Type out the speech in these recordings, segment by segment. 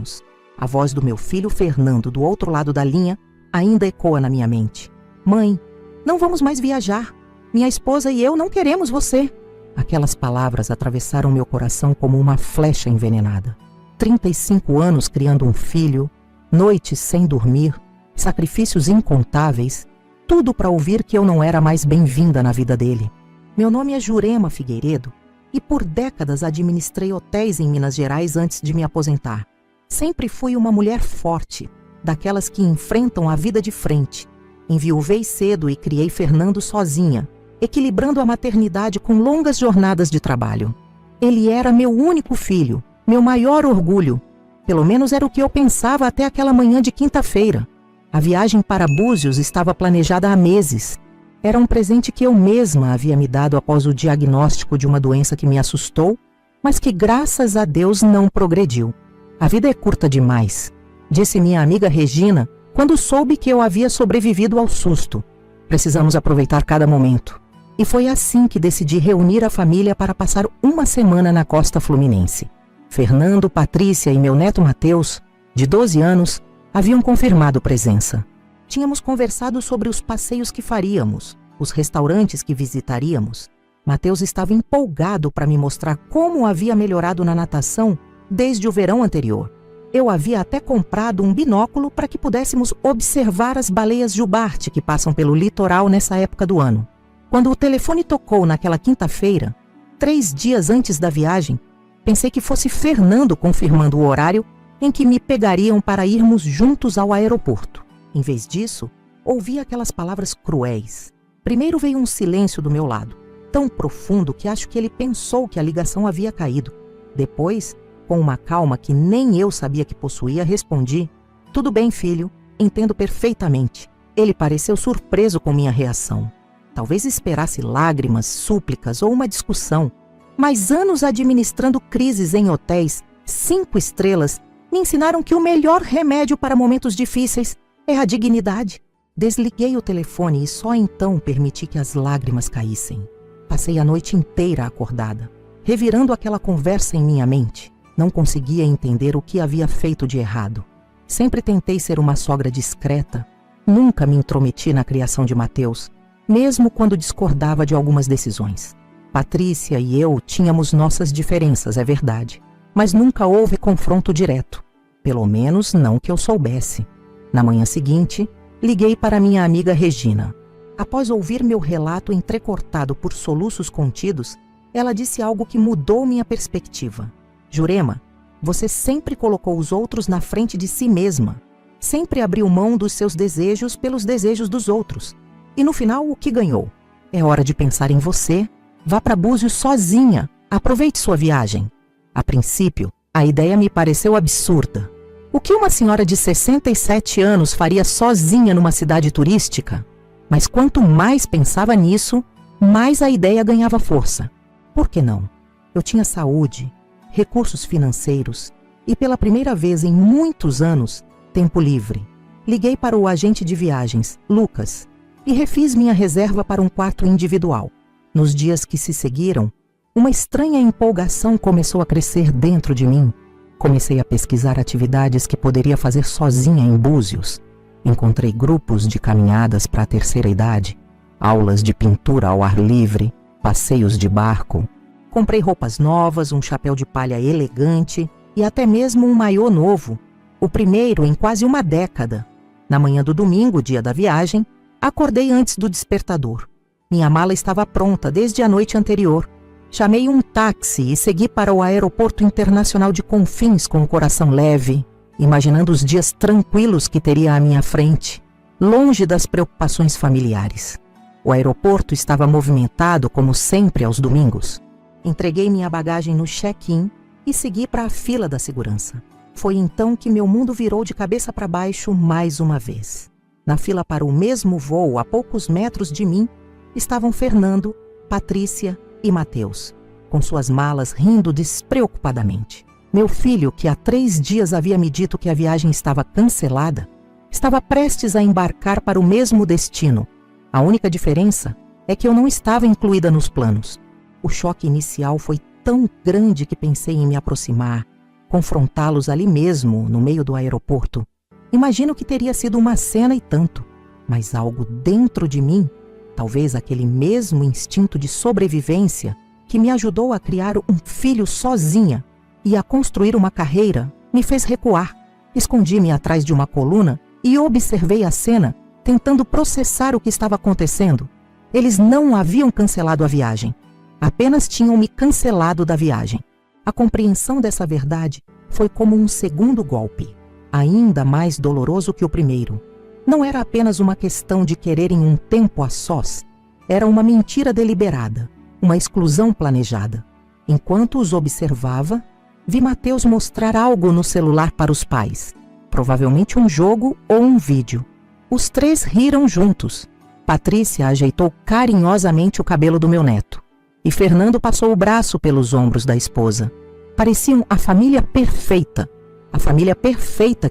anos. A voz do meu filho Fernando, do outro lado da linha, ainda ecoa na minha mente. Mãe, não vamos mais viajar. Minha esposa e eu não queremos você. Aquelas palavras atravessaram meu coração como uma flecha envenenada. 35 anos criando um filho, noites sem dormir, sacrifícios incontáveis, tudo para ouvir que eu não era mais bem-vinda na vida dele. Meu nome é Jurema Figueiredo e por décadas administrei hotéis em Minas Gerais antes de me aposentar. Sempre fui uma mulher forte, daquelas que enfrentam a vida de frente. Enviuvei cedo e criei Fernando sozinha, equilibrando a maternidade com longas jornadas de trabalho. Ele era meu único filho, meu maior orgulho. Pelo menos era o que eu pensava até aquela manhã de quinta-feira. A viagem para Búzios estava planejada há meses. Era um presente que eu mesma havia me dado após o diagnóstico de uma doença que me assustou, mas que graças a Deus não progrediu. A vida é curta demais, disse minha amiga Regina quando soube que eu havia sobrevivido ao susto. Precisamos aproveitar cada momento. E foi assim que decidi reunir a família para passar uma semana na costa fluminense. Fernando, Patrícia e meu neto Mateus, de 12 anos, haviam confirmado presença. Tínhamos conversado sobre os passeios que faríamos, os restaurantes que visitaríamos. Mateus estava empolgado para me mostrar como havia melhorado na natação desde o verão anterior. Eu havia até comprado um binóculo para que pudéssemos observar as baleias jubarte que passam pelo litoral nessa época do ano. Quando o telefone tocou naquela quinta-feira, 3 dias antes da viagem, pensei que fosse Fernando confirmando o horário em que me pegariam para irmos juntos ao aeroporto. Em vez disso, ouvi aquelas palavras cruéis. Primeiro veio um silêncio do meu lado, tão profundo que acho que ele pensou que a ligação havia caído. Depois, com uma calma que nem eu sabia que possuía, respondi: tudo bem, filho, entendo perfeitamente. Ele pareceu surpreso com minha reação. Talvez esperasse lágrimas, súplicas ou uma discussão, mas anos administrando crises em hotéis 5 estrelas me ensinaram que o melhor remédio para momentos difíceis é a dignidade. Desliguei o telefone e só então permiti que as lágrimas caíssem. Passei a noite inteira acordada, revirando aquela conversa em minha mente. Não conseguia entender o que havia feito de errado. Sempre tentei ser uma sogra discreta. Nunca me intrometi na criação de Mateus, mesmo quando discordava de algumas decisões. Patrícia e eu tínhamos nossas diferenças, é verdade, mas nunca houve confronto direto. Pelo menos não que eu soubesse. Na manhã seguinte, liguei para minha amiga Regina. Após ouvir meu relato entrecortado por soluços contidos, ela disse algo que mudou minha perspectiva. Jurema, você sempre colocou os outros na frente de si mesma. Sempre abriu mão dos seus desejos pelos desejos dos outros. E no final, o que ganhou? É hora de pensar em você. Vá para Búzios sozinha. Aproveite sua viagem. A princípio, a ideia me pareceu absurda. O que uma senhora de 67 anos faria sozinha numa cidade turística? Mas quanto mais pensava nisso, mais a ideia ganhava força. Por que não? Eu tinha saúde, recursos financeiros e, pela primeira vez em muitos anos, tempo livre. Liguei para o agente de viagens, Lucas, e refiz minha reserva para um quarto individual. Nos dias que se seguiram, uma estranha empolgação começou a crescer dentro de mim. Comecei a pesquisar atividades que poderia fazer sozinha em Búzios. Encontrei grupos de caminhadas para a terceira idade, aulas de pintura ao ar livre, passeios de barco. Comprei roupas novas, um chapéu de palha elegante e até mesmo um maiô novo, o primeiro em quase uma década. Na manhã do domingo, dia da viagem, acordei antes do despertador. Minha mala estava pronta desde a noite anterior. Chamei um táxi e segui para o aeroporto internacional de Confins com o coração leve, imaginando os dias tranquilos que teria à minha frente, longe das preocupações familiares. O aeroporto estava movimentado como sempre aos domingos. Entreguei minha bagagem no check-in e segui para a fila da segurança. Foi então que meu mundo virou de cabeça para baixo mais uma vez. Na fila para o mesmo voo, a poucos metros de mim, estavam Fernando, Patrícia e Mateus, com suas malas rindo despreocupadamente. Meu filho, que há 3 dias havia me dito que a viagem estava cancelada, estava prestes a embarcar para o mesmo destino. A única diferença é que eu não estava incluída nos planos. O choque inicial foi tão grande que pensei em me aproximar, Confrontá-los ali mesmo, no meio do aeroporto, imagino que teria sido uma cena e tanto, mas algo dentro de mim, talvez aquele mesmo instinto de sobrevivência que me ajudou a criar um filho sozinha e a construir uma carreira, me fez recuar. Escondi-me atrás de uma coluna e observei a cena, tentando processar o que estava acontecendo. Eles não haviam cancelado a viagem, apenas tinham me cancelado da viagem. A compreensão dessa verdade foi como um segundo golpe, ainda mais doloroso que o primeiro. Não era apenas uma questão de quererem um tempo a sós, era uma mentira deliberada, uma exclusão planejada. Enquanto os observava, vi Mateus mostrar algo no celular para os pais, provavelmente um jogo ou um vídeo. Os três riram juntos. Patrícia ajeitou carinhosamente o cabelo do meu neto, e Fernando passou o braço pelos ombros da esposa. Pareciam a família perfeita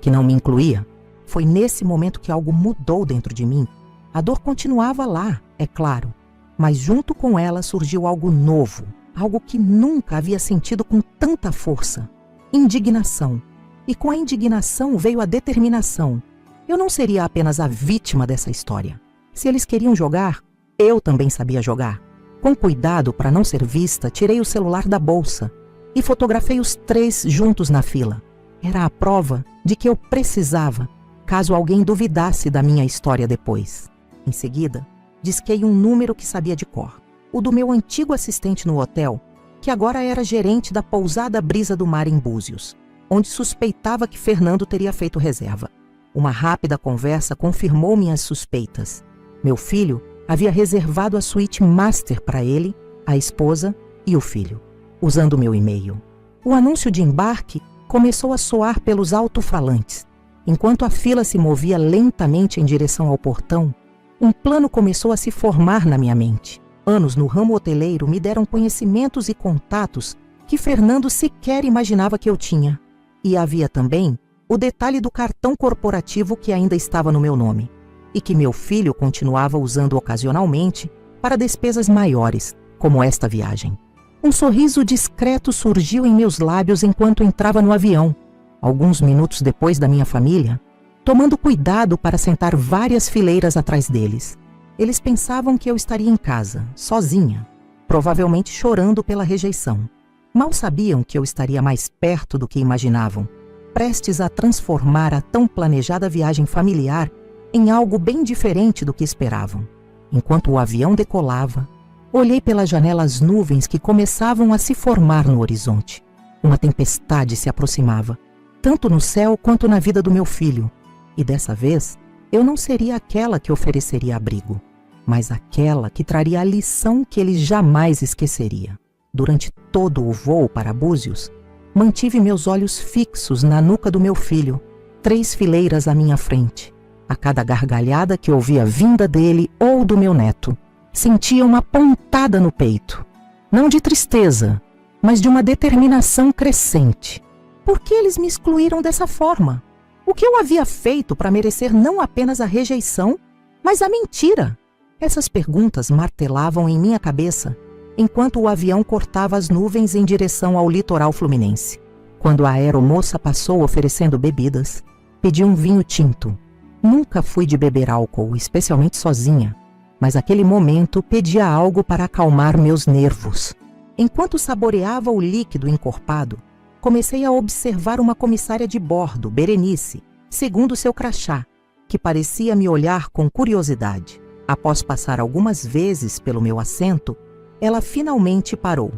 que não me incluía. Foi nesse momento que algo mudou dentro de mim. A dor continuava lá, é claro, mas junto com ela surgiu algo novo, algo que nunca havia sentido com tanta força. Indignação. E com a indignação veio a determinação. Eu não seria apenas a vítima dessa história. Se eles queriam jogar, eu também sabia jogar. Com cuidado para não ser vista, tirei o celular da bolsa e fotografei os três juntos na fila. Era a prova de que eu precisava, caso alguém duvidasse da minha história depois. Em seguida, disquei um número que sabia de cor, o do meu antigo assistente no hotel, que agora era gerente da pousada Brisa do Mar em Búzios, onde suspeitava que Fernando teria feito reserva. Uma rápida conversa confirmou minhas suspeitas. Meu filho havia reservado a suíte master para ele, a esposa e o filho, usando meu e-mail. O anúncio de embarque começou a soar pelos alto-falantes. Enquanto a fila se movia lentamente em direção ao portão, um plano começou a se formar na minha mente. Anos no ramo hoteleiro me deram conhecimentos e contatos que Fernando sequer imaginava que eu tinha. E havia também o detalhe do cartão corporativo que ainda estava no meu nome e que meu filho continuava usando ocasionalmente para despesas maiores, como esta viagem. Um sorriso discreto surgiu em meus lábios enquanto entrava no avião, alguns minutos depois da minha família, tomando cuidado para sentar várias fileiras atrás deles. Eles pensavam que eu estaria em casa, sozinha, provavelmente chorando pela rejeição. Mal sabiam que eu estaria mais perto do que imaginavam, prestes a transformar a tão planejada viagem familiar em algo bem diferente do que esperavam. Enquanto o avião decolava, olhei pela janela as nuvens que começavam a se formar no horizonte. Uma tempestade se aproximava, tanto no céu quanto na vida do meu filho. E dessa vez, eu não seria aquela que ofereceria abrigo, mas aquela que traria a lição que ele jamais esqueceria. Durante todo o voo para Búzios, mantive meus olhos fixos na nuca do meu filho, 3 fileiras à minha frente. A cada gargalhada que ouvia vinda dele ou do meu neto, sentia uma pontada no peito. Não de tristeza, mas de uma determinação crescente. Por que eles me excluíram dessa forma? O que eu havia feito para merecer não apenas a rejeição, mas a mentira? Essas perguntas martelavam em minha cabeça enquanto o avião cortava as nuvens em direção ao litoral fluminense. Quando a aeromoça passou oferecendo bebidas, pedi um vinho tinto. Nunca fui de beber álcool, especialmente sozinha, mas aquele momento pedia algo para acalmar meus nervos. Enquanto saboreava o líquido encorpado, comecei a observar uma comissária de bordo, Berenice, segundo seu crachá, que parecia me olhar com curiosidade. Após passar algumas vezes pelo meu assento, ela finalmente parou.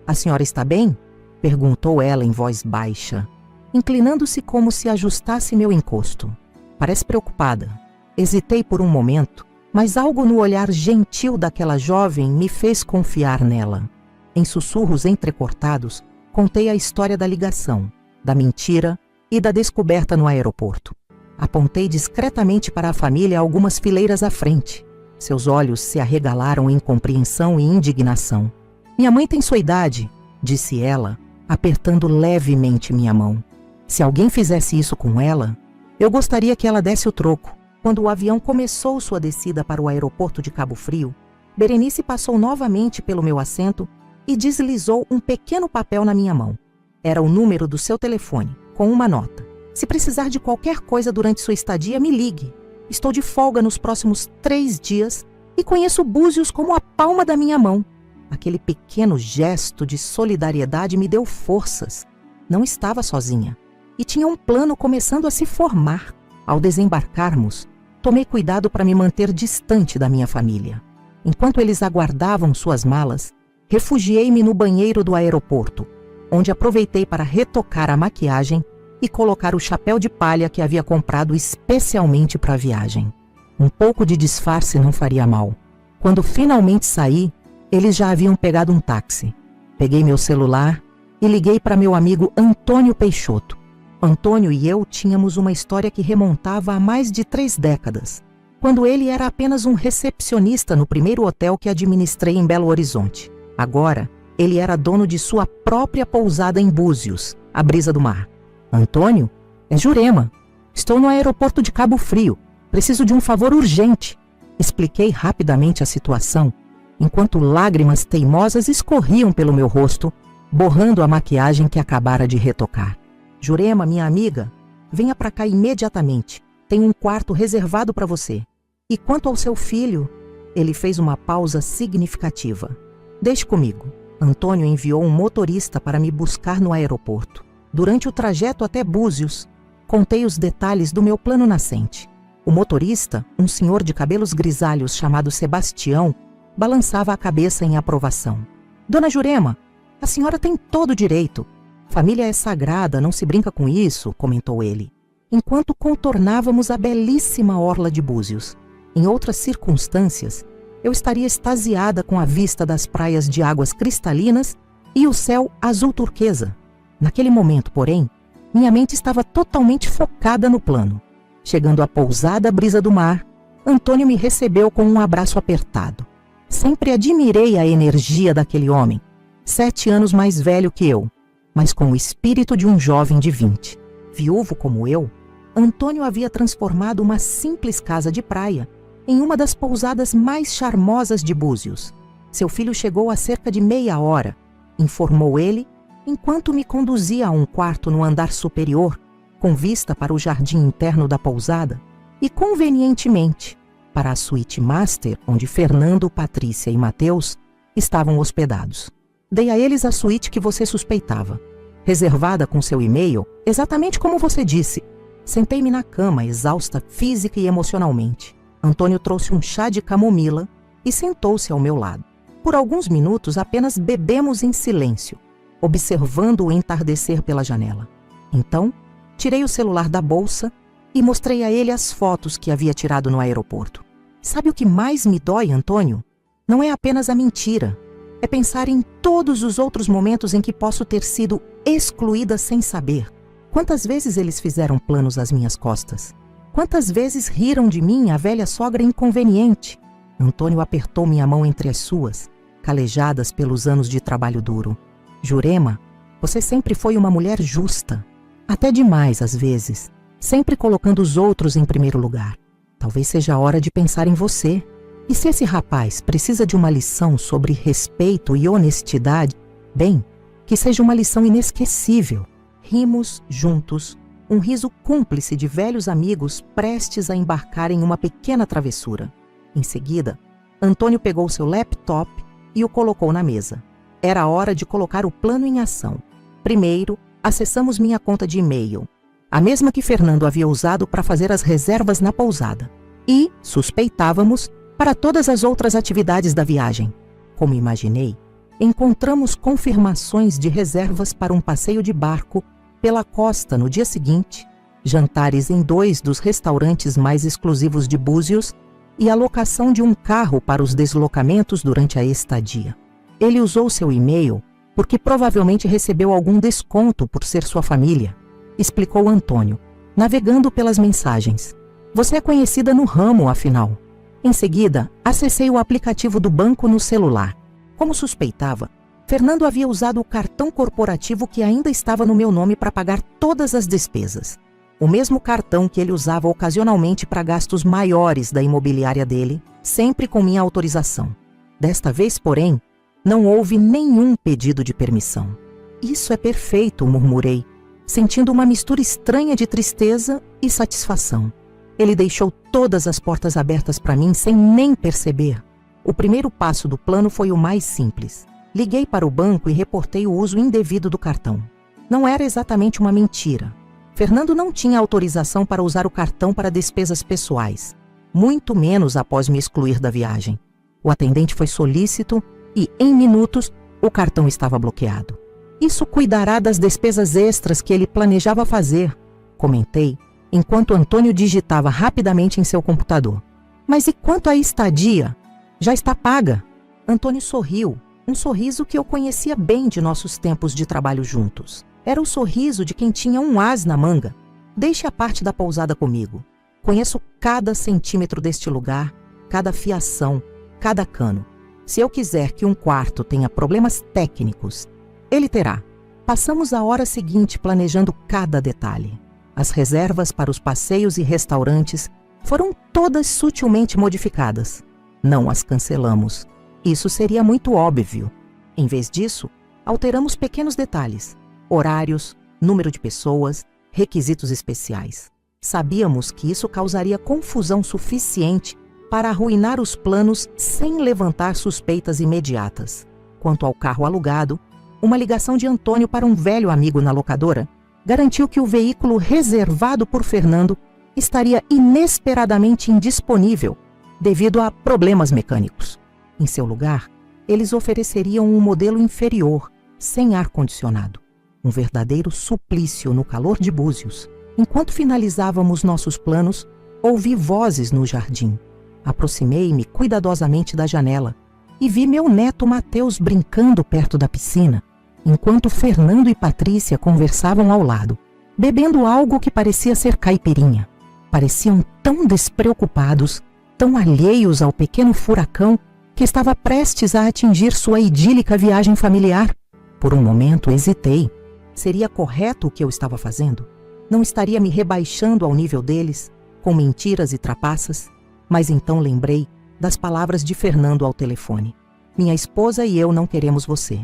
"A senhora está bem?" perguntou ela em voz baixa, inclinando-se como se ajustasse meu encosto. "Parece preocupada." Hesitei por um momento, mas algo no olhar gentil daquela jovem me fez confiar nela. Em sussurros entrecortados, contei a história da ligação, da mentira e da descoberta no aeroporto. Apontei discretamente para a família algumas fileiras à frente. Seus olhos se arregalaram em compreensão e indignação. "Minha mãe tem sua idade", disse ela, apertando levemente minha mão. "Se alguém fizesse isso com ela, eu gostaria que ela desse o troco." Quando o avião começou sua descida para o aeroporto de Cabo Frio, Berenice passou novamente pelo meu assento e deslizou um pequeno papel na minha mão. Era o número do seu telefone, com uma nota. Se precisar de qualquer coisa durante sua estadia, me ligue. Estou de folga nos próximos 3 dias e conheço Búzios como a palma da minha mão. Aquele pequeno gesto de solidariedade me deu forças. Não estava sozinha e tinha um plano começando a se formar. Ao desembarcarmos, tomei cuidado para me manter distante da minha família. Enquanto eles aguardavam suas malas, refugiei-me no banheiro do aeroporto, onde aproveitei para retocar a maquiagem e colocar o chapéu de palha que havia comprado especialmente para a viagem. Um pouco de disfarce não faria mal. Quando finalmente saí, eles já haviam pegado um táxi. Peguei meu celular e liguei para meu amigo Antônio Peixoto. Antônio e eu tínhamos uma história que remontava a mais de 3 décadas, quando ele era apenas um recepcionista no primeiro hotel que administrei em Belo Horizonte. Agora, ele era dono de sua própria pousada em Búzios, a brisa do mar. Antônio? É Jurema. Estou no aeroporto de Cabo Frio. Preciso de um favor urgente. Expliquei rapidamente a situação, enquanto lágrimas teimosas escorriam pelo meu rosto, borrando a maquiagem que acabara de retocar. Jurema, minha amiga, venha para cá imediatamente. Tem um quarto reservado para você. E quanto ao seu filho? Ele fez uma pausa significativa. Deixe comigo. Antônio enviou um motorista para me buscar no aeroporto. Durante o trajeto até Búzios, contei os detalhes do meu plano nascente. O motorista, um senhor de cabelos grisalhos chamado Sebastião, balançava a cabeça em aprovação. Dona Jurema, a senhora tem todo o direito. Família é sagrada, não se brinca com isso, comentou ele, enquanto contornávamos a belíssima orla de Búzios. Em outras circunstâncias, eu estaria extasiada com a vista das praias de águas cristalinas e o céu azul turquesa. Naquele momento, porém, minha mente estava totalmente focada no plano. Chegando à pousada Brisa do Mar, Antônio me recebeu com um abraço apertado. Sempre admirei a energia daquele homem, 7 anos mais velho que eu, mas com o espírito de um jovem de 20. Viúvo como eu, Antônio havia transformado uma simples casa de praia em uma das pousadas mais charmosas de Búzios. Seu filho chegou há cerca de meia hora, informou ele, enquanto me conduzia a um quarto no andar superior, com vista para o jardim interno da pousada, e convenientemente para a suíte master, onde Fernando, Patrícia e Mateus estavam hospedados. Dei a eles a suíte que você suspeitava, reservada com seu e-mail, exatamente como você disse. Sentei-me na cama, exausta física e emocionalmente. Antônio trouxe um chá de camomila e sentou-se ao meu lado. Por alguns minutos apenas bebemos em silêncio, observando o entardecer pela janela. Então, tirei o celular da bolsa e mostrei a ele as fotos que havia tirado no aeroporto. Sabe o que mais me dói, Antônio? Não é apenas a mentira. É pensar em todos os outros momentos em que posso ter sido excluída sem saber. Quantas vezes eles fizeram planos às minhas costas? Quantas vezes riram de mim, a velha sogra inconveniente? Antônio apertou minha mão entre as suas, calejadas pelos anos de trabalho duro. Jurema, você sempre foi uma mulher justa. Até demais, às vezes. Sempre colocando os outros em primeiro lugar. Talvez seja a hora de pensar em você. E se esse rapaz precisa de uma lição sobre respeito e honestidade, bem, que seja uma lição inesquecível. Rimos juntos, um riso cúmplice de velhos amigos prestes a embarcar em uma pequena travessura. Em seguida, Antônio pegou seu laptop e o colocou na mesa. Era a hora de colocar o plano em ação. Primeiro, acessamos minha conta de e-mail, a mesma que Fernando havia usado para fazer as reservas na pousada. E, suspeitávamos, para todas as outras atividades da viagem. Como imaginei, encontramos confirmações de reservas para um passeio de barco pela costa no dia seguinte, jantares em 2 dos restaurantes mais exclusivos de Búzios e a locação de um carro para os deslocamentos durante a estadia. Ele usou seu e-mail porque provavelmente recebeu algum desconto por ser sua família, explicou Antônio, navegando pelas mensagens. Você é conhecida no ramo, afinal. Em seguida, acessei o aplicativo do banco no celular. Como suspeitava, Fernando havia usado o cartão corporativo que ainda estava no meu nome para pagar todas as despesas. O mesmo cartão que ele usava ocasionalmente para gastos maiores da imobiliária dele, sempre com minha autorização. Desta vez, porém, não houve nenhum pedido de permissão. Isso é perfeito, murmurei, sentindo uma mistura estranha de tristeza e satisfação. Ele deixou todas as portas abertas para mim sem nem perceber. O primeiro passo do plano foi o mais simples. Liguei para o banco e reportei o uso indevido do cartão. Não era exatamente uma mentira. Fernando não tinha autorização para usar o cartão para despesas pessoais, muito menos após me excluir da viagem. O atendente foi solícito e, em minutos, o cartão estava bloqueado. Isso cuidará das despesas extras que ele planejava fazer, comentei, enquanto Antônio digitava rapidamente em seu computador. Mas e quanto à estadia? Já está paga. Antônio sorriu, um sorriso que eu conhecia bem de nossos tempos de trabalho juntos. Era o sorriso de quem tinha um as na manga. Deixe a parte da pousada comigo. Conheço cada centímetro deste lugar, cada fiação, cada cano. Se eu quiser que um quarto tenha problemas técnicos, ele terá. Passamos a hora seguinte planejando cada detalhe. As reservas para os passeios e restaurantes foram todas sutilmente modificadas. Não as cancelamos. Isso seria muito óbvio. Em vez disso, alteramos pequenos detalhes: horários, número de pessoas, requisitos especiais. Sabíamos que isso causaria confusão suficiente para arruinar os planos sem levantar suspeitas imediatas. Quanto ao carro alugado, uma ligação de Antônio para um velho amigo na locadora garantiu que o veículo reservado por Fernando estaria inesperadamente indisponível devido a problemas mecânicos. Em seu lugar, eles ofereceriam um modelo inferior, sem ar-condicionado. Um verdadeiro suplício no calor de Búzios. Enquanto finalizávamos nossos planos, ouvi vozes no jardim. Aproximei-me cuidadosamente da janela e vi meu neto Mateus brincando perto da piscina, enquanto Fernando e Patrícia conversavam ao lado, bebendo algo que parecia ser caipirinha. Pareciam tão despreocupados, tão alheios ao pequeno furacão que estava prestes a atingir sua idílica viagem familiar. Por um momento hesitei. Seria correto o que eu estava fazendo? Não estaria me rebaixando ao nível deles, com mentiras e trapaças? Mas então lembrei das palavras de Fernando ao telefone. Minha esposa e eu não queremos você.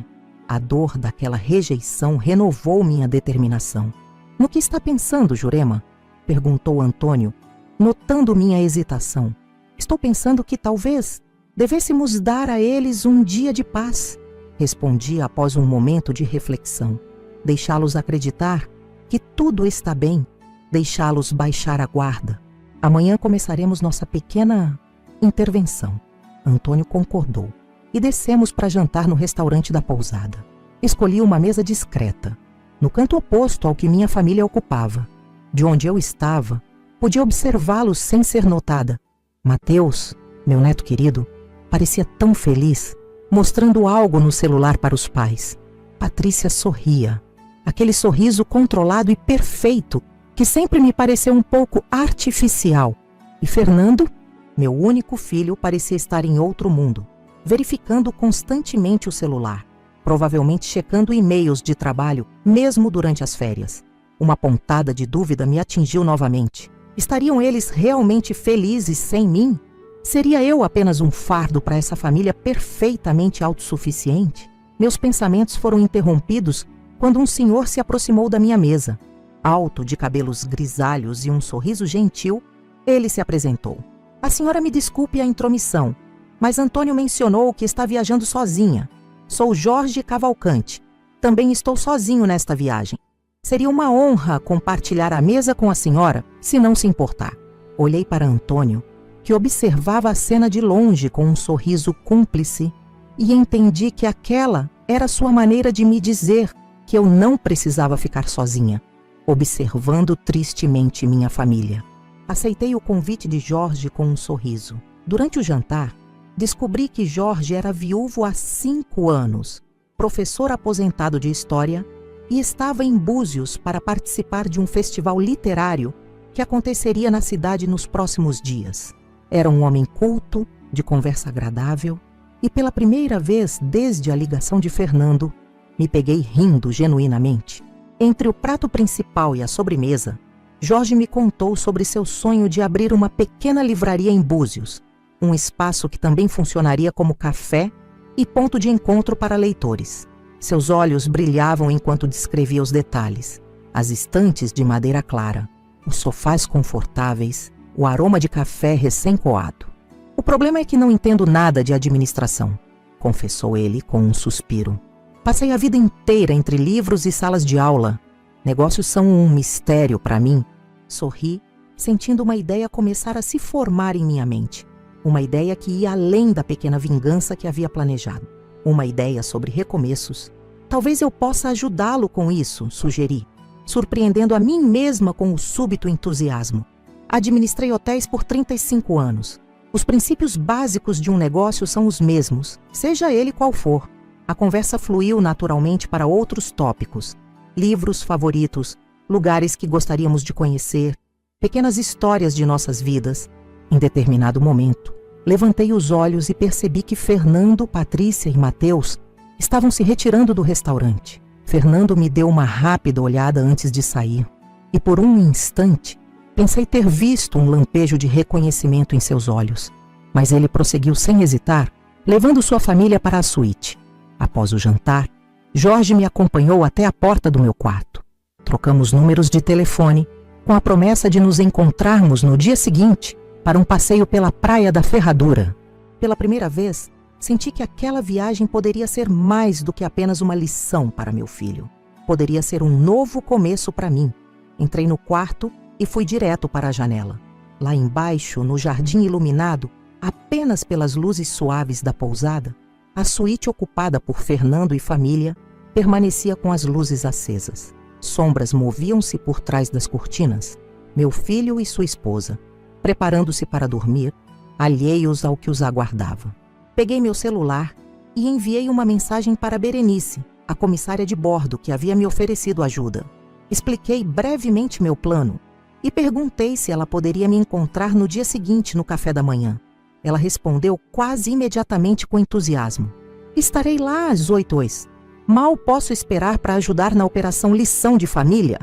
A dor daquela rejeição renovou minha determinação. No que está pensando, Jurema? Perguntou Antônio, notando minha hesitação. Estou pensando que talvez devêssemos dar a eles um dia de paz. Respondi após um momento de reflexão. Deixá-los acreditar que tudo está bem. Deixá-los baixar a guarda. Amanhã começaremos nossa pequena intervenção. Antônio concordou. E descemos para jantar no restaurante da pousada. Escolhi uma mesa discreta, no canto oposto ao que minha família ocupava. De onde eu estava, podia observá-los sem ser notada. Mateus, meu neto querido, parecia tão feliz, mostrando algo no celular para os pais. Patrícia sorria. Aquele sorriso controlado e perfeito que sempre me pareceu um pouco artificial. E Fernando, meu único filho, parecia estar em outro mundo, verificando constantemente o celular, provavelmente checando e-mails de trabalho, mesmo durante as férias. Uma pontada de dúvida me atingiu novamente. Estariam eles realmente felizes sem mim? Seria eu apenas um fardo para essa família perfeitamente autossuficiente? Meus pensamentos foram interrompidos quando um senhor se aproximou da minha mesa. Alto, de cabelos grisalhos e um sorriso gentil, ele se apresentou. A senhora me desculpe a intromissão, mas Antônio mencionou que está viajando sozinha. Sou Jorge Cavalcante. Também estou sozinho nesta viagem. Seria uma honra compartilhar a mesa com a senhora, se não se importar. Olhei para Antônio, que observava a cena de longe com um sorriso cúmplice, e entendi que aquela era sua maneira de me dizer que eu não precisava ficar sozinha, observando tristemente minha família. Aceitei o convite de Jorge com um sorriso. Durante o jantar, descobri que Jorge era viúvo há 5 anos, professor aposentado de História, e estava em Búzios para participar de um festival literário que aconteceria na cidade nos próximos dias. Era um homem culto, de conversa agradável, e pela primeira vez desde a ligação de Fernando, me peguei rindo genuinamente. Entre o prato principal e a sobremesa, Jorge me contou sobre seu sonho de abrir uma pequena livraria em Búzios, um espaço que também funcionaria como café e ponto de encontro para leitores. Seus olhos brilhavam enquanto descrevia os detalhes. As estantes de madeira clara, os sofás confortáveis, o aroma de café recém-coado. O problema é que não entendo nada de administração, confessou ele com um suspiro. Passei a vida inteira entre livros e salas de aula. Negócios são um mistério para mim. Sorri, sentindo uma ideia começar a se formar em minha mente. Uma ideia que ia além da pequena vingança que havia planejado. Uma ideia sobre recomeços. Talvez eu possa ajudá-lo com isso, sugeri, surpreendendo a mim mesma com o súbito entusiasmo. Administrei hotéis por 35 anos. Os princípios básicos de um negócio são os mesmos, seja ele qual for. A conversa fluiu naturalmente para outros tópicos. Livros favoritos, lugares que gostaríamos de conhecer, pequenas histórias de nossas vidas. Em determinado momento, levantei os olhos e percebi que Fernando, Patrícia e Mateus estavam se retirando do restaurante. Fernando me deu uma rápida olhada antes de sair, e por um instante pensei ter visto um lampejo de reconhecimento em seus olhos. Mas ele prosseguiu sem hesitar, levando sua família para a suíte. Após o jantar, Jorge me acompanhou até a porta do meu quarto. Trocamos números de telefone, com a promessa de nos encontrarmos no dia seguinte para um passeio pela Praia da Ferradura. Pela primeira vez, senti que aquela viagem poderia ser mais do que apenas uma lição para meu filho. Poderia ser um novo começo para mim. Entrei no quarto e fui direto para a janela. Lá embaixo, no jardim iluminado, apenas pelas luzes suaves da pousada, a suíte ocupada por Fernando e família permanecia com as luzes acesas. Sombras moviam-se por trás das cortinas. Meu filho e sua esposa, preparando-se para dormir, alheios ao que os aguardava. Peguei meu celular e enviei uma mensagem para Berenice, a comissária de bordo que havia me oferecido ajuda. Expliquei brevemente meu plano e perguntei se ela poderia me encontrar no dia seguinte no café da manhã. Ela respondeu quase imediatamente com entusiasmo. Estarei lá às 8h. Mal posso esperar para ajudar na operação Lição de Família.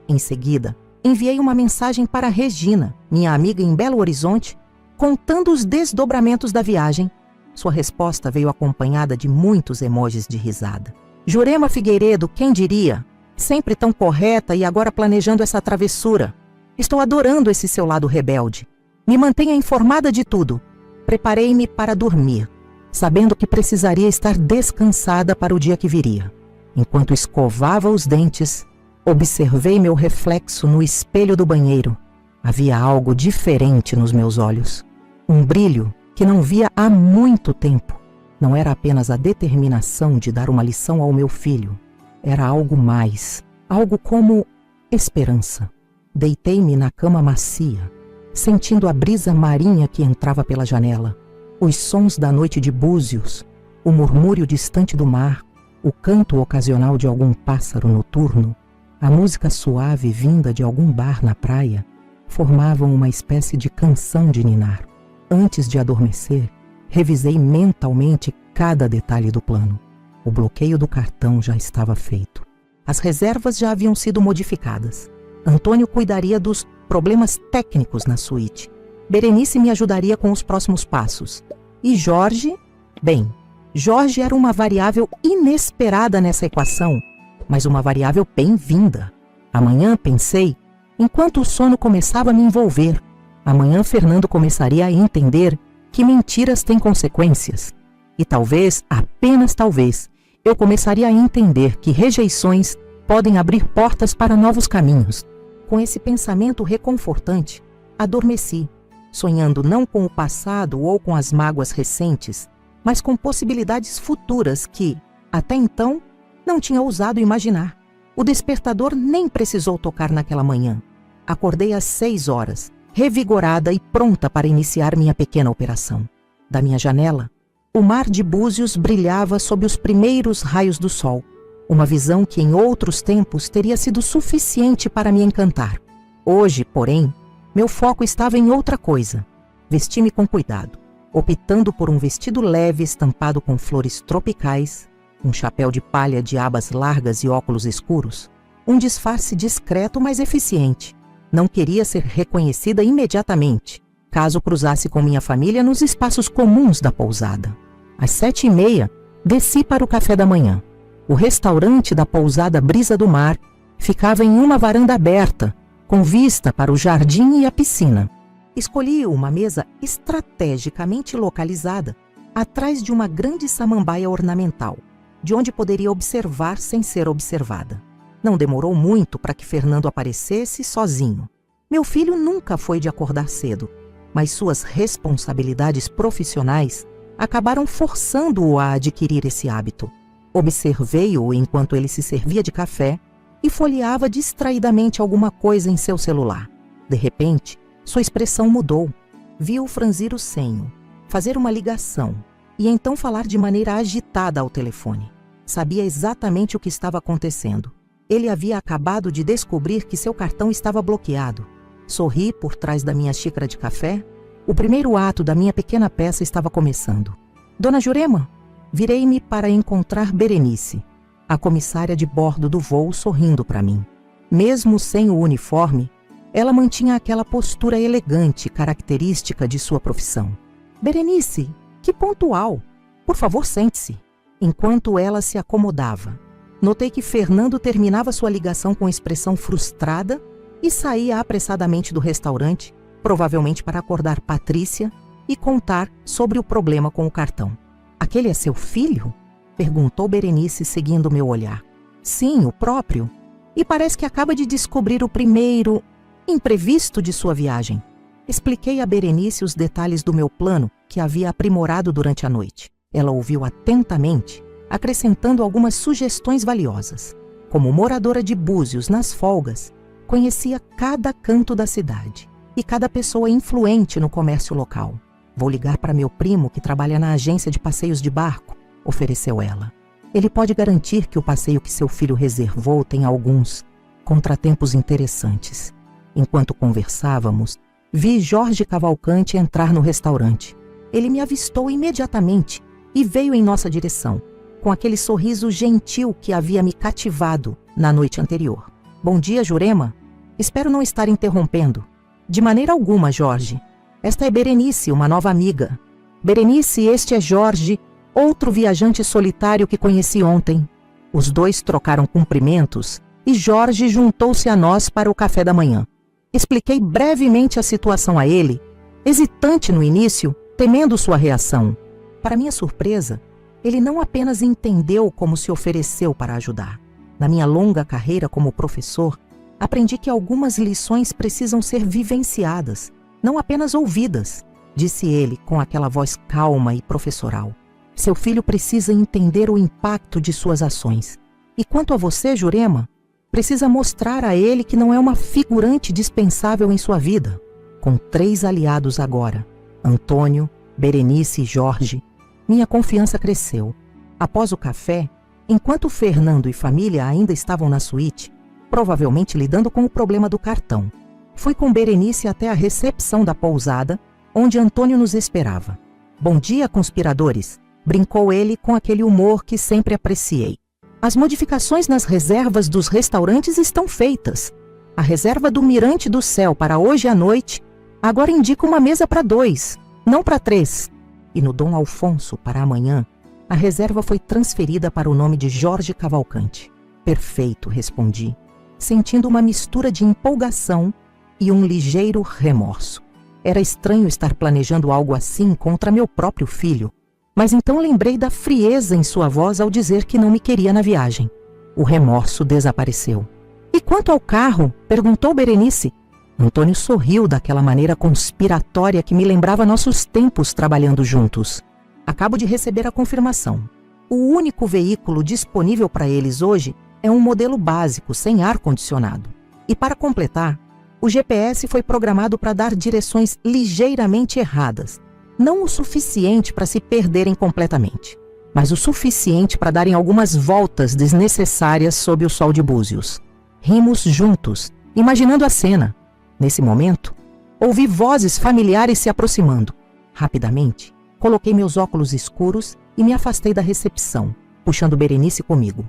Em seguida, enviei uma mensagem para Regina, minha amiga em Belo Horizonte, contando os desdobramentos da viagem. Sua resposta veio acompanhada de muitos emojis de risada. Jurema Figueiredo, quem diria? Sempre tão correta e agora planejando essa travessura. Estou adorando esse seu lado rebelde. Me mantenha informada de tudo. Preparei-me para dormir, sabendo que precisaria estar descansada para o dia que viria. Enquanto escovava os dentes, observei meu reflexo no espelho do banheiro. Havia algo diferente nos meus olhos. Um brilho que não via há muito tempo. Não era apenas a determinação de dar uma lição ao meu filho. Era algo mais, algo como esperança. Deitei-me na cama macia, sentindo a brisa marinha que entrava pela janela, os sons da noite de Búzios, o murmúrio distante do mar, o canto ocasional de algum pássaro noturno, a música suave vinda de algum bar na praia, formavam uma espécie de canção de ninar. Antes de adormecer, revisei mentalmente cada detalhe do plano. O bloqueio do cartão já estava feito. As reservas já haviam sido modificadas. Antônio cuidaria dos problemas técnicos na suíte. Berenice me ajudaria com os próximos passos. E Jorge? Bem, Jorge era uma variável inesperada nessa equação, mas uma variável bem-vinda. Amanhã, pensei, enquanto o sono começava a me envolver, amanhã Fernando começaria a entender que mentiras têm consequências. E talvez, apenas talvez, eu começaria a entender que rejeições podem abrir portas para novos caminhos. Com esse pensamento reconfortante, adormeci, sonhando não com o passado ou com as mágoas recentes, mas com possibilidades futuras que, até então, não tinha ousado imaginar. O despertador nem precisou tocar naquela manhã. Acordei às 6h, revigorada e pronta para iniciar minha pequena operação. Da minha janela, o mar de Búzios brilhava sob os primeiros raios do sol. Uma visão que em outros tempos teria sido suficiente para me encantar. Hoje, porém, meu foco estava em outra coisa. Vesti-me com cuidado, optando por um vestido leve estampado com flores tropicais, um chapéu de palha de abas largas e óculos escuros, um disfarce discreto, mas eficiente. Não queria ser reconhecida imediatamente, caso cruzasse com minha família nos espaços comuns da pousada. Às 7h30, desci para o café da manhã. O restaurante da pousada Brisa do Mar ficava em uma varanda aberta, com vista para o jardim e a piscina. Escolhi uma mesa estrategicamente localizada, atrás de uma grande samambaia ornamental, de onde poderia observar sem ser observada. Não demorou muito para que Fernando aparecesse sozinho. Meu filho nunca foi de acordar cedo, mas suas responsabilidades profissionais acabaram forçando-o a adquirir esse hábito. Observei-o enquanto ele se servia de café e folheava distraidamente alguma coisa em seu celular. De repente, sua expressão mudou. Vi-o franzir o senho, fazer uma ligação e então falar de maneira agitada ao telefone. Sabia exatamente o que estava acontecendo. Ele havia acabado de descobrir que seu cartão estava bloqueado. Sorri por trás da minha xícara de café. O primeiro ato da minha pequena peça estava começando. Dona Jurema? Virei-me para encontrar Berenice, a comissária de bordo do voo, sorrindo para mim. Mesmo sem o uniforme, ela mantinha aquela postura elegante, característica de sua profissão. Berenice, que pontual! Por favor, sente-se. Enquanto ela se acomodava, notei que Fernando terminava sua ligação com expressão frustrada e saía apressadamente do restaurante, provavelmente para acordar Patrícia e contar sobre o problema com o cartão. Aquele é seu filho? Perguntou Berenice, seguindo meu olhar. Sim, o próprio. E parece que acaba de descobrir o primeiro imprevisto de sua viagem. Expliquei a Berenice os detalhes do meu plano, que havia aprimorado durante a noite. Ela ouviu atentamente, acrescentando algumas sugestões valiosas. Como moradora de Búzios nas folgas, conhecia cada canto da cidade e cada pessoa influente no comércio local. Vou ligar para meu primo, que trabalha na agência de passeios de barco, ofereceu ela. Ele pode garantir que o passeio que seu filho reservou tem alguns contratempos interessantes. Enquanto conversávamos, vi Jorge Cavalcante entrar no restaurante. Ele me avistou imediatamente e veio em nossa direção, com aquele sorriso gentil que havia me cativado na noite anterior. Bom dia, Jurema. Espero não estar interrompendo. De maneira alguma, Jorge. Esta é Berenice, uma nova amiga. Berenice, este é Jorge, outro viajante solitário que conheci ontem. Os dois trocaram cumprimentos e Jorge juntou-se a nós para o café da manhã. Expliquei brevemente a situação a ele, hesitante no início, temendo sua reação. Para minha surpresa, ele não apenas entendeu como se ofereceu para ajudar. Na minha longa carreira como professor, aprendi que algumas lições precisam ser vivenciadas, não apenas ouvidas, disse ele com aquela voz calma e professoral. Seu filho precisa entender o impacto de suas ações. E quanto a você, Jurema, precisa mostrar a ele que não é uma figurante dispensável em sua vida. Com 3 aliados agora, Antônio, Berenice e Jorge, minha confiança cresceu. Após o café, enquanto Fernando e família ainda estavam na suíte, provavelmente lidando com o problema do cartão, fui com Berenice até a recepção da pousada, onde Antônio nos esperava. Bom dia, conspiradores, brincou ele com aquele humor que sempre apreciei. As modificações nas reservas dos restaurantes estão feitas. A reserva do Mirante do Céu para hoje à noite agora indica uma mesa para 2, não para 3. E no Dom Alfonso, para amanhã, a reserva foi transferida para o nome de Jorge Cavalcante. Perfeito, respondi, sentindo uma mistura de empolgação e um ligeiro remorso. Era estranho estar planejando algo assim contra meu próprio filho, mas então lembrei da frieza em sua voz ao dizer que não me queria na viagem. O remorso desapareceu. E quanto ao carro? Perguntou Berenice. Antônio sorriu daquela maneira conspiratória que me lembrava nossos tempos trabalhando juntos. Acabo de receber a confirmação. O único veículo disponível para eles hoje é um modelo básico, sem ar-condicionado. E para completar, o GPS foi programado para dar direções ligeiramente erradas. Não o suficiente para se perderem completamente, mas o suficiente para darem algumas voltas desnecessárias sob o sol de Búzios. Rimos juntos, imaginando a cena. Nesse momento, ouvi vozes familiares se aproximando. Rapidamente, coloquei meus óculos escuros e me afastei da recepção, puxando Berenice comigo.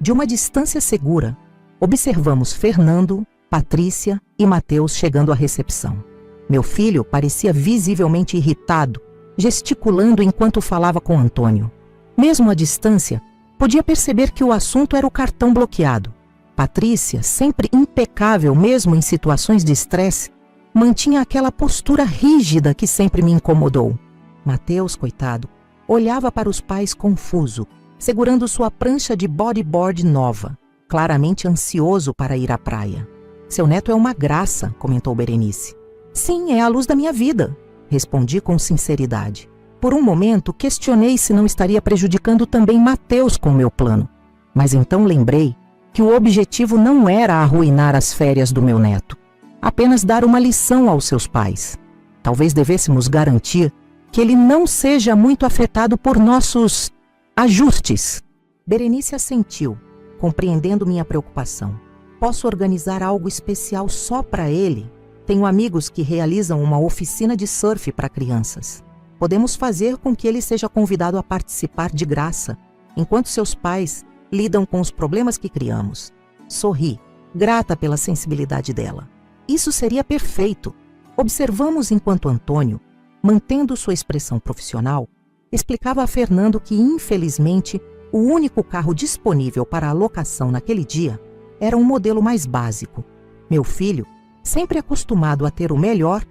De uma distância segura, observamos Fernando, Patrícia e Mateus chegando à recepção. Meu filho parecia visivelmente irritado, gesticulando enquanto falava com Antônio. Mesmo à distância, Podia perceber que o assunto era o cartão bloqueado. Patrícia, sempre impecável mesmo em situações de estresse, mantinha aquela postura rígida que sempre me incomodou. Mateus, coitado, olhava para os pais confuso, segurando sua prancha de bodyboard nova, claramente ansioso para ir à praia. Seu neto é uma graça, comentou Berenice. Sim, é a luz da minha vida, respondi com sinceridade. Por um momento, questionei se não estaria prejudicando também Mateus com meu plano. Mas então lembrei que o objetivo não era arruinar as férias do meu neto, apenas dar uma lição aos seus pais. Talvez devêssemos garantir que ele não seja muito afetado por nossos ajustes. Berenice assentiu, compreendendo minha preocupação. Posso organizar algo especial só para ele? Tenho amigos que realizam uma oficina de surf para crianças. Podemos fazer com que ele seja convidado a participar de graça, enquanto seus pais lidam com os problemas que criamos. Sorri, grata pela sensibilidade dela. Isso seria perfeito. Observamos enquanto Antônio, mantendo sua expressão profissional, explicava a Fernando que, infelizmente, o único carro disponível para a locação naquele dia era um modelo mais básico. Meu filho, sempre acostumado a ter o melhor,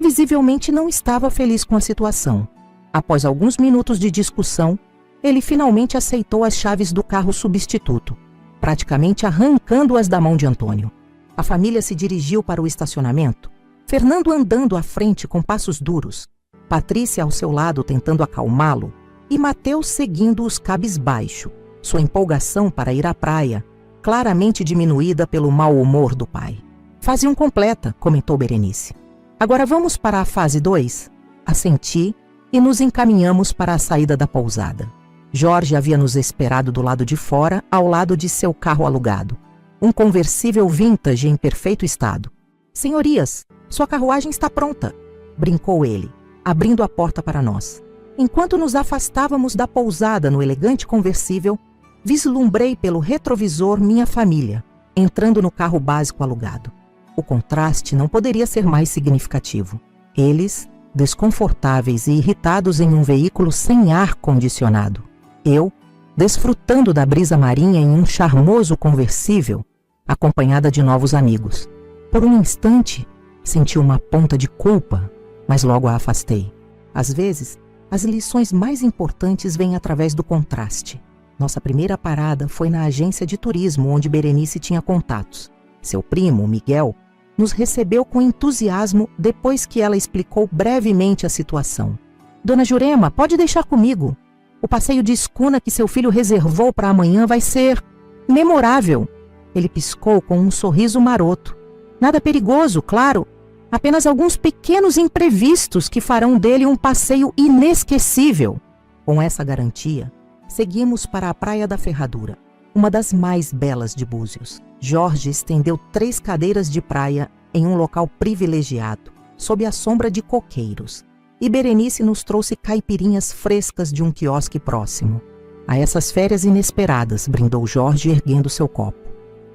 visivelmente não estava feliz com a situação. Após alguns minutos de discussão, ele finalmente aceitou as chaves do carro substituto, praticamente arrancando-as da mão de Antônio. A família se dirigiu para o estacionamento, Fernando andando à frente com passos duros, Patrícia ao seu lado tentando acalmá-lo e Mateus seguindo-os cabisbaixo, sua empolgação para ir à praia, claramente diminuída pelo mau humor do pai. Fase 1 completa, comentou Berenice. Agora vamos para a fase 2? Assenti e nos encaminhamos para a saída da pousada. Jorge havia nos esperado do lado de fora, ao lado de seu carro alugado. Um conversível vintage em perfeito estado. Senhorias, sua carruagem está pronta, brincou ele, abrindo a porta para nós. Enquanto nos afastávamos da pousada no elegante conversível, vislumbrei pelo retrovisor minha família, entrando no carro básico alugado. O contraste não poderia ser mais significativo. Eles, desconfortáveis e irritados em um veículo sem ar condicionado. Eu, desfrutando da brisa marinha em um charmoso conversível, acompanhada de novos amigos. Por um instante, senti uma ponta de culpa, mas logo a afastei. Às vezes, as lições mais importantes vêm através do contraste. Nossa primeira parada foi na agência de turismo onde Berenice tinha contatos. Seu primo, Miguel, nos recebeu com entusiasmo depois que ela explicou brevemente a situação. Dona Jurema, pode deixar comigo. O passeio de escuna que seu filho reservou para amanhã vai ser memorável. Ele piscou com um sorriso maroto. Nada perigoso, claro. Apenas alguns pequenos imprevistos que farão dele um passeio inesquecível. Com essa garantia, seguimos para a Praia da Ferradura, uma das mais belas de Búzios. Jorge estendeu 3 cadeiras de praia em um local privilegiado, sob a sombra de coqueiros. E Berenice nos trouxe caipirinhas frescas de um quiosque próximo. A essas férias inesperadas, brindou Jorge erguendo seu copo.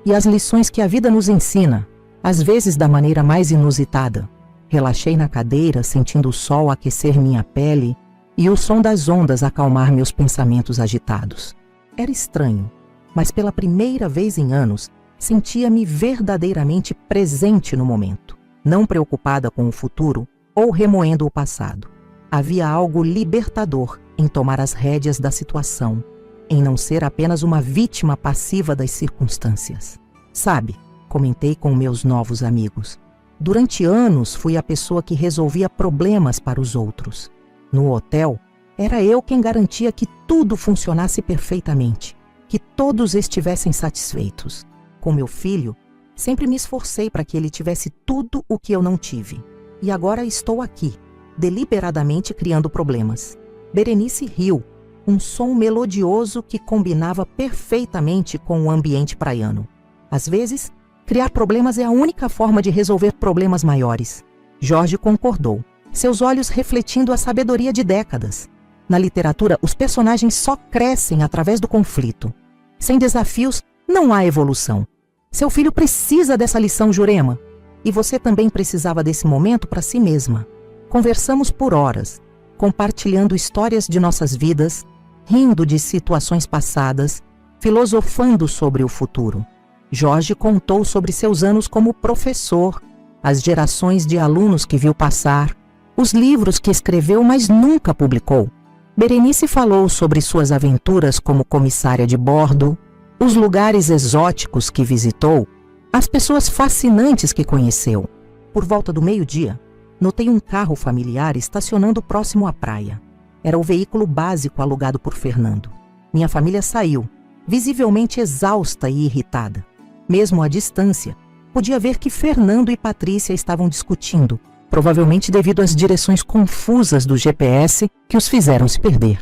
E as lições que a vida nos ensina, às vezes da maneira mais inusitada. Relaxei na cadeira, sentindo o sol aquecer minha pele e o som das ondas acalmar meus pensamentos agitados. Era estranho, mas pela primeira vez em anos, sentia-me verdadeiramente presente no momento, não preocupada com o futuro ou remoendo o passado. Havia algo libertador em tomar as rédeas da situação, em não ser apenas uma vítima passiva das circunstâncias. Sabe, comentei com meus novos amigos, durante anos fui a pessoa que resolvia problemas para os outros. No hotel, era eu quem garantia que tudo funcionasse perfeitamente, que todos estivessem satisfeitos. Com meu filho, sempre me esforcei para que ele tivesse tudo o que eu não tive. E agora estou aqui, deliberadamente criando problemas. Berenice riu, um som melodioso que combinava perfeitamente com o ambiente praiano. Às vezes, criar problemas é a única forma de resolver problemas maiores. Jorge concordou, seus olhos refletindo a sabedoria de décadas. Na literatura, os personagens só crescem através do conflito. Sem desafios, não há evolução. Seu filho precisa dessa lição, Jurema. E você também precisava desse momento para si mesma. Conversamos por horas, compartilhando histórias de nossas vidas, rindo de situações passadas, filosofando sobre o futuro. Jorge contou sobre seus anos como professor, as gerações de alunos que viu passar, os livros que escreveu, mas nunca publicou. Berenice falou sobre suas aventuras como comissária de bordo, os lugares exóticos que visitou, as pessoas fascinantes que conheceu. Por volta do meio-dia, notei um carro familiar estacionando próximo à praia. Era o veículo básico alugado por Fernando. Minha família saiu, visivelmente exausta e irritada. Mesmo à distância, podia ver que Fernando e Patrícia estavam discutindo, provavelmente devido às direções confusas do GPS que os fizeram se perder.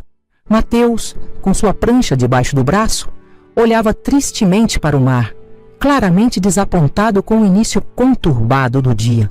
Mateus, com sua prancha debaixo do braço, olhava tristemente para o mar, claramente desapontado com o início conturbado do dia.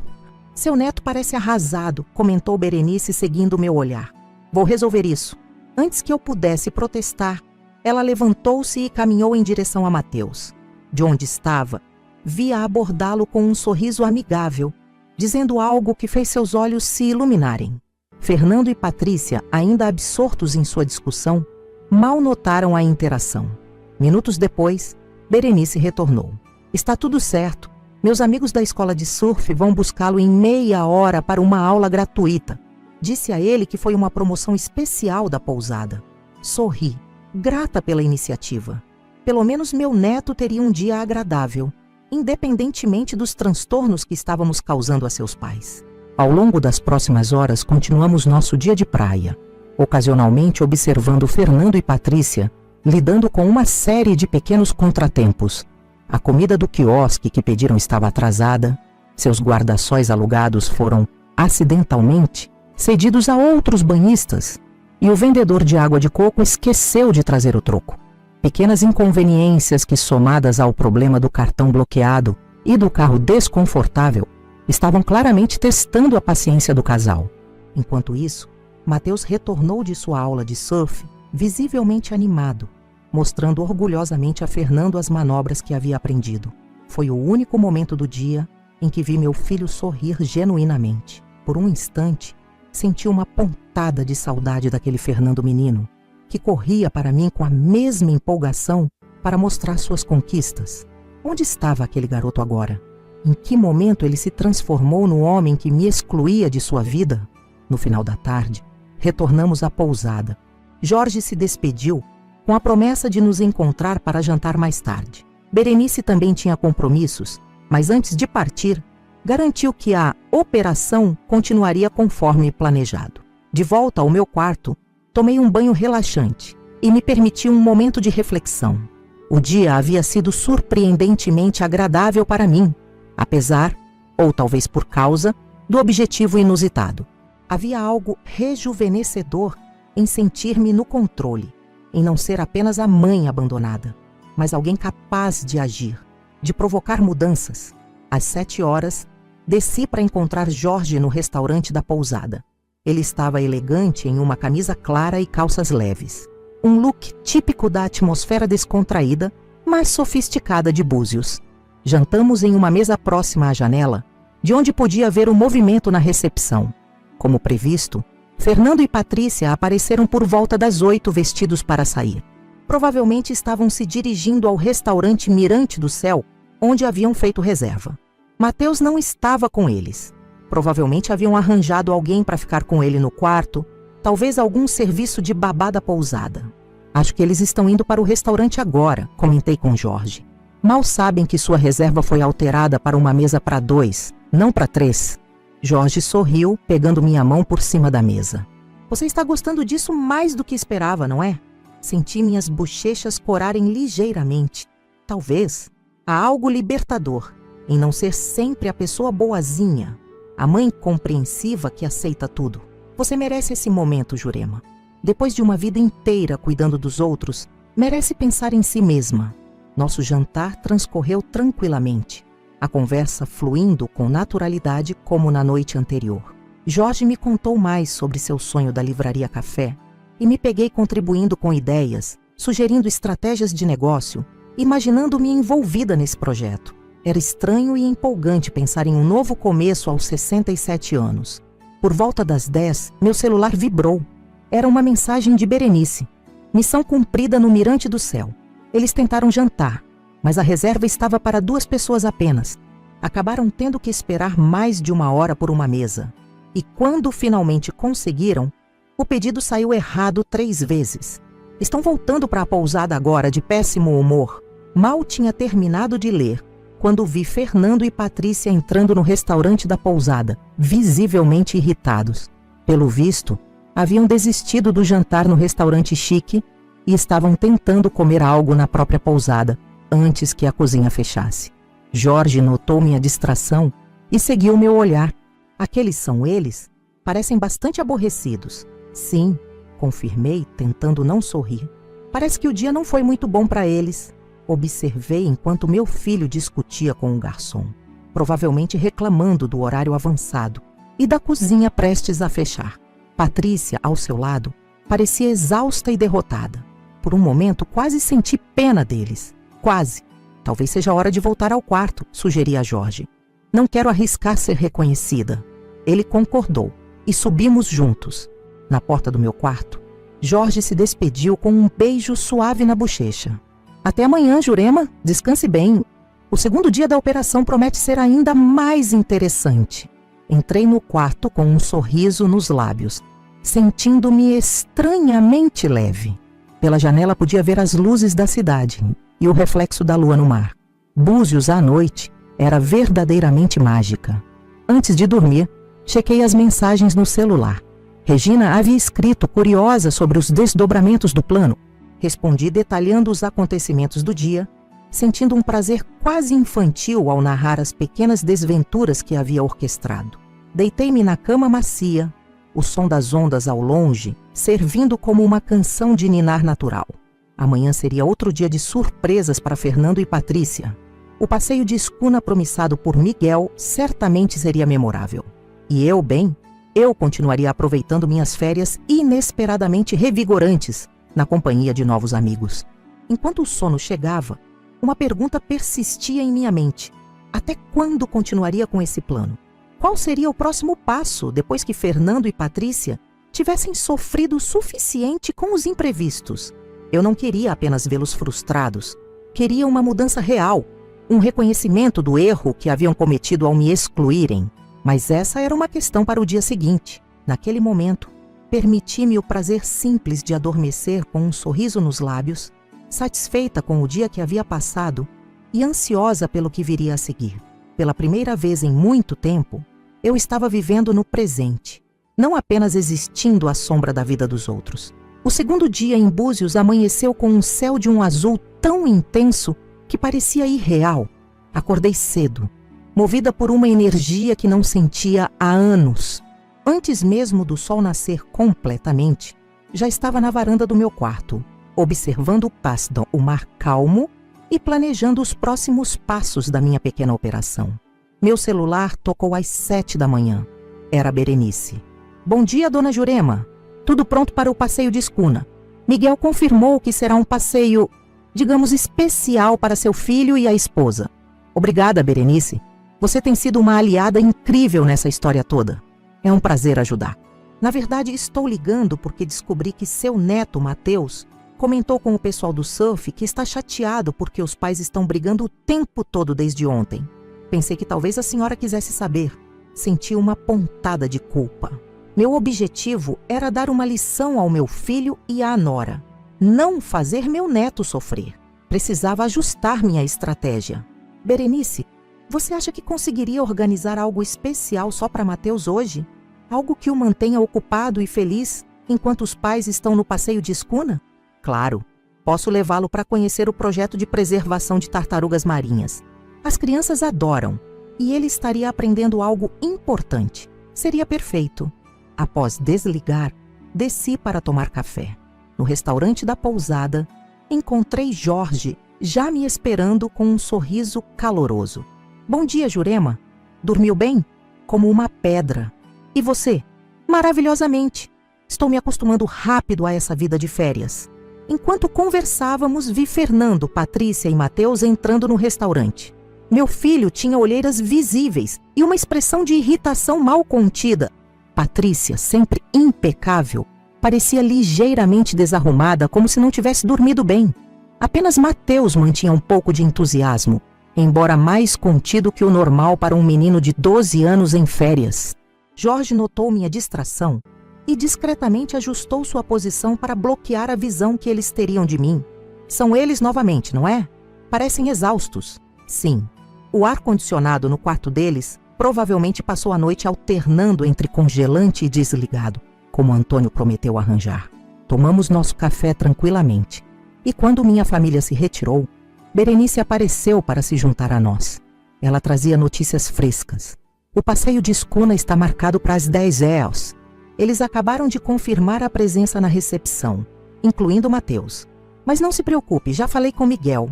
Seu neto parece arrasado, comentou Berenice seguindo meu olhar. Vou resolver isso. Antes que eu pudesse protestar, ela levantou-se e caminhou em direção a Mateus. De onde estava, via abordá-lo com um sorriso amigável, dizendo algo que fez seus olhos se iluminarem. Fernando e Patrícia, ainda absortos em sua discussão, mal notaram a interação. Minutos depois, Berenice retornou. Está tudo certo. Meus amigos da escola de surf vão buscá-lo em meia hora para uma aula gratuita. Disse a ele que foi uma promoção especial da pousada. Sorri, grata pela iniciativa. Pelo menos meu neto teria um dia agradável, independentemente dos transtornos que estávamos causando a seus pais. Ao longo das próximas horas, continuamos nosso dia de praia, ocasionalmente observando Fernando e Patrícia lidando com uma série de pequenos contratempos. A comida do quiosque que pediram estava atrasada, seus guarda-sóis alugados foram, acidentalmente, cedidos a outros banhistas, e o vendedor de água de coco esqueceu de trazer o troco. Pequenas inconveniências que, somadas ao problema do cartão bloqueado e do carro desconfortável, estavam claramente testando a paciência do casal. Enquanto isso, Mateus retornou de sua aula de surf, visivelmente animado, mostrando orgulhosamente a Fernando as manobras que havia aprendido. Foi o único momento do dia em que vi meu filho sorrir genuinamente. Por um instante, senti uma pontada de saudade daquele Fernando menino, que corria para mim com a mesma empolgação para mostrar suas conquistas. Onde estava aquele garoto agora? Em que momento ele se transformou no homem que me excluía de sua vida? No final da tarde, retornamos à pousada. Jorge se despediu com a promessa de nos encontrar para jantar mais tarde. Berenice também tinha compromissos, mas antes de partir, garantiu que a operação continuaria conforme planejado. De volta ao meu quarto, tomei um banho relaxante e me permiti um momento de reflexão. O dia havia sido surpreendentemente agradável para mim, apesar, ou talvez por causa, do objetivo inusitado. Havia algo rejuvenescedor em sentir-me no controle, em não ser apenas a mãe abandonada, mas alguém capaz de agir, de provocar mudanças. Às 7 horas, desci para encontrar Jorge no restaurante da pousada. Ele estava elegante em uma camisa clara e calças leves. Um look típico da atmosfera descontraída, mas sofisticada de Búzios. Jantamos em uma mesa próxima à janela, de onde podia ver o movimento na recepção. Como previsto, Fernando e Patrícia apareceram por volta das 8 vestidos para sair. Provavelmente estavam se dirigindo ao restaurante Mirante do Céu, onde haviam feito reserva. Mateus não estava com eles. Provavelmente haviam arranjado alguém para ficar com ele no quarto, talvez algum serviço de babá da pousada. Acho que eles estão indo para o restaurante agora, comentei com Jorge. Mal sabem que sua reserva foi alterada para uma mesa para 2, não para 3. Jorge sorriu, pegando minha mão por cima da mesa. Você está gostando disso mais do que esperava, não é? Senti minhas bochechas corarem ligeiramente. Talvez há algo libertador em não ser sempre a pessoa boazinha, a mãe compreensiva que aceita tudo. Você merece esse momento, Jurema. Depois de uma vida inteira cuidando dos outros, merece pensar em si mesma. Nosso jantar transcorreu tranquilamente, a conversa fluindo com naturalidade como na noite anterior. Jorge me contou mais sobre seu sonho da livraria Café e me peguei contribuindo com ideias, sugerindo estratégias de negócio, imaginando-me envolvida nesse projeto. Era estranho e empolgante pensar em um novo começo aos 67 anos. Por volta das 10, meu celular vibrou. Era uma mensagem de Berenice. Missão cumprida no mirante do céu. Eles tentaram jantar, mas a reserva estava para 2 pessoas apenas. Acabaram tendo que esperar mais de 1 hora por uma mesa. E quando finalmente conseguiram, o pedido saiu errado 3 vezes. Estão voltando para a pousada agora de péssimo humor. Mal tinha terminado de ler, quando vi Fernando e Patrícia entrando no restaurante da pousada, visivelmente irritados. Pelo visto, haviam desistido do jantar no restaurante chique e estavam tentando comer algo na própria pousada, antes que a cozinha fechasse. Jorge notou minha distração e seguiu meu olhar. Aqueles são eles? Parecem bastante aborrecidos. Sim, confirmei, tentando não sorrir. Parece que o dia não foi muito bom para eles. Observei enquanto meu filho discutia com um garçom, provavelmente reclamando do horário avançado e da cozinha prestes a fechar. Patrícia, ao seu lado, parecia exausta e derrotada. Por um momento, quase senti pena deles. Quase. Talvez seja a hora de voltar ao quarto, sugeri a Jorge. Não quero arriscar ser reconhecida. Ele concordou e subimos juntos. Na porta do meu quarto, Jorge se despediu com um beijo suave na bochecha. Até amanhã, Jurema. Descanse bem. O segundo dia da operação promete ser ainda mais interessante. Entrei no quarto com um sorriso nos lábios, sentindo-me estranhamente leve. Pela janela podia ver as luzes da cidade e o reflexo da lua no mar. Búzios à noite era verdadeiramente mágica. Antes de dormir, chequei as mensagens no celular. Regina havia escrito, curiosa sobre os desdobramentos do plano. Respondi detalhando os acontecimentos do dia, sentindo um prazer quase infantil ao narrar as pequenas desventuras que havia orquestrado. Deitei-me na cama macia, o som das ondas ao longe, servindo como uma canção de ninar natural. Amanhã seria outro dia de surpresas para Fernando e Patrícia. O passeio de escuna promissado por Miguel certamente seria memorável. E eu continuaria aproveitando minhas férias inesperadamente revigorantes na companhia de novos amigos. Enquanto o sono chegava, uma pergunta persistia em minha mente. Até quando continuaria com esse plano? Qual seria o próximo passo depois que Fernando e Patrícia tivessem sofrido o suficiente com os imprevistos? Eu não queria apenas vê-los frustrados. Queria uma mudança real, um reconhecimento do erro que haviam cometido ao me excluírem. Mas essa era uma questão para o dia seguinte. Naquele momento, permiti-me o prazer simples de adormecer com um sorriso nos lábios, satisfeita com o dia que havia passado e ansiosa pelo que viria a seguir. Pela primeira vez em muito tempo, eu estava vivendo no presente, não apenas existindo à sombra da vida dos outros. O segundo dia em Búzios amanheceu com um céu de um azul tão intenso que parecia irreal. Acordei cedo, movida por uma energia que não sentia há anos. Antes mesmo do sol nascer completamente, já estava na varanda do meu quarto, observando o mar calmo e planejando os próximos passos da minha pequena operação. Meu celular tocou às 7 da manhã. Era a Berenice. Bom dia, dona Jurema. Tudo pronto para o passeio de escuna. Miguel confirmou que será um passeio, digamos, especial para seu filho e a esposa. Obrigada, Berenice. Você tem sido uma aliada incrível nessa história toda. É um prazer ajudar. Na verdade, estou ligando porque descobri que seu neto, Matheus, comentou com o pessoal do surf que está chateado porque os pais estão brigando o tempo todo desde ontem. Pensei que talvez a senhora quisesse saber. Senti uma pontada de culpa. Meu objetivo era dar uma lição ao meu filho e à nora. Não fazer meu neto sofrer. Precisava ajustar minha estratégia. Berenice, você acha que conseguiria organizar algo especial só para Matheus hoje? Algo que o mantenha ocupado e feliz enquanto os pais estão no passeio de escuna? Claro, posso levá-lo para conhecer o projeto de preservação de tartarugas marinhas. As crianças adoram e ele estaria aprendendo algo importante. Seria perfeito. Após desligar, desci para tomar café. No restaurante da pousada, encontrei Jorge já me esperando com um sorriso caloroso. Bom dia, Jurema. Dormiu bem? Como uma pedra. E você? Maravilhosamente. Estou me acostumando rápido a essa vida de férias. Enquanto conversávamos, vi Fernando, Patrícia e Matheus entrando no restaurante. Meu filho tinha olheiras visíveis e uma expressão de irritação mal contida. Patrícia, sempre impecável, parecia ligeiramente desarrumada, como se não tivesse dormido bem. Apenas Mateus mantinha um pouco de entusiasmo, embora mais contido que o normal para um menino de 12 anos em férias. Jorge notou minha distração e discretamente ajustou sua posição para bloquear a visão que eles teriam de mim. São eles novamente, não é? Parecem exaustos. Sim. O ar-condicionado no quarto deles provavelmente passou a noite alternando entre congelante e desligado, como Antônio prometeu arranjar. Tomamos nosso café tranquilamente. E quando minha família se retirou, Berenice apareceu para se juntar a nós. Ela trazia notícias frescas. O passeio de escuna está marcado para as 10 horas. Eles acabaram de confirmar a presença na recepção, incluindo Mateus. Mas não se preocupe, já falei com Miguel.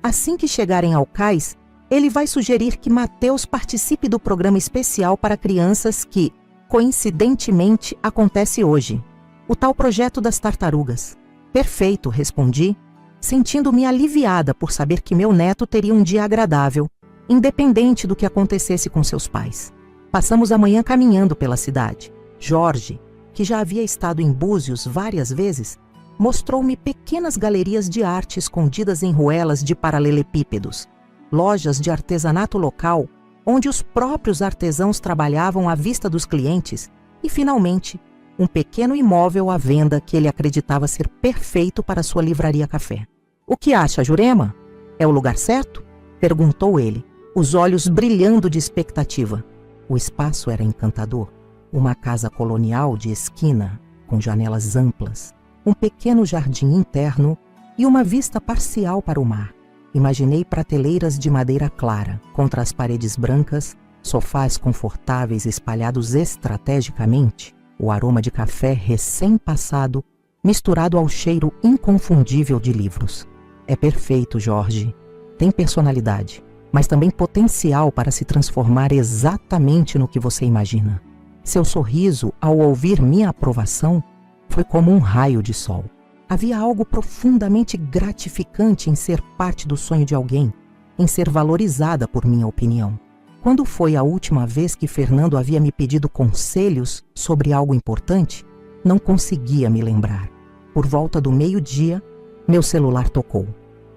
Assim que chegarem ao cais, ele vai sugerir que Mateus participe do programa especial para crianças que, coincidentemente, acontece hoje. O tal projeto das tartarugas. Perfeito, respondi, sentindo-me aliviada por saber que meu neto teria um dia agradável, independente do que acontecesse com seus pais. Passamos a manhã caminhando pela cidade. Jorge, que já havia estado em Búzios várias vezes, mostrou-me pequenas galerias de arte escondidas em ruelas de paralelepípedos, lojas de artesanato local, onde os próprios artesãos trabalhavam à vista dos clientes e, finalmente, um pequeno imóvel à venda que ele acreditava ser perfeito para sua livraria-café. "O que acha, Jurema? É o lugar certo?" perguntou ele, os olhos brilhando de expectativa. O espaço era encantador. Uma casa colonial de esquina, com janelas amplas, um pequeno jardim interno e uma vista parcial para o mar. Imaginei prateleiras de madeira clara, contra as paredes brancas, sofás confortáveis espalhados estrategicamente, o aroma de café recém-passado, misturado ao cheiro inconfundível de livros. É perfeito, Jorge. Tem personalidade, mas também potencial para se transformar exatamente no que você imagina. Seu sorriso, ao ouvir minha aprovação, foi como um raio de sol. Havia algo profundamente gratificante em ser parte do sonho de alguém, em ser valorizada por minha opinião. Quando foi a última vez que Fernando havia me pedido conselhos sobre algo importante? Não conseguia me lembrar. Por volta do meio-dia, meu celular tocou.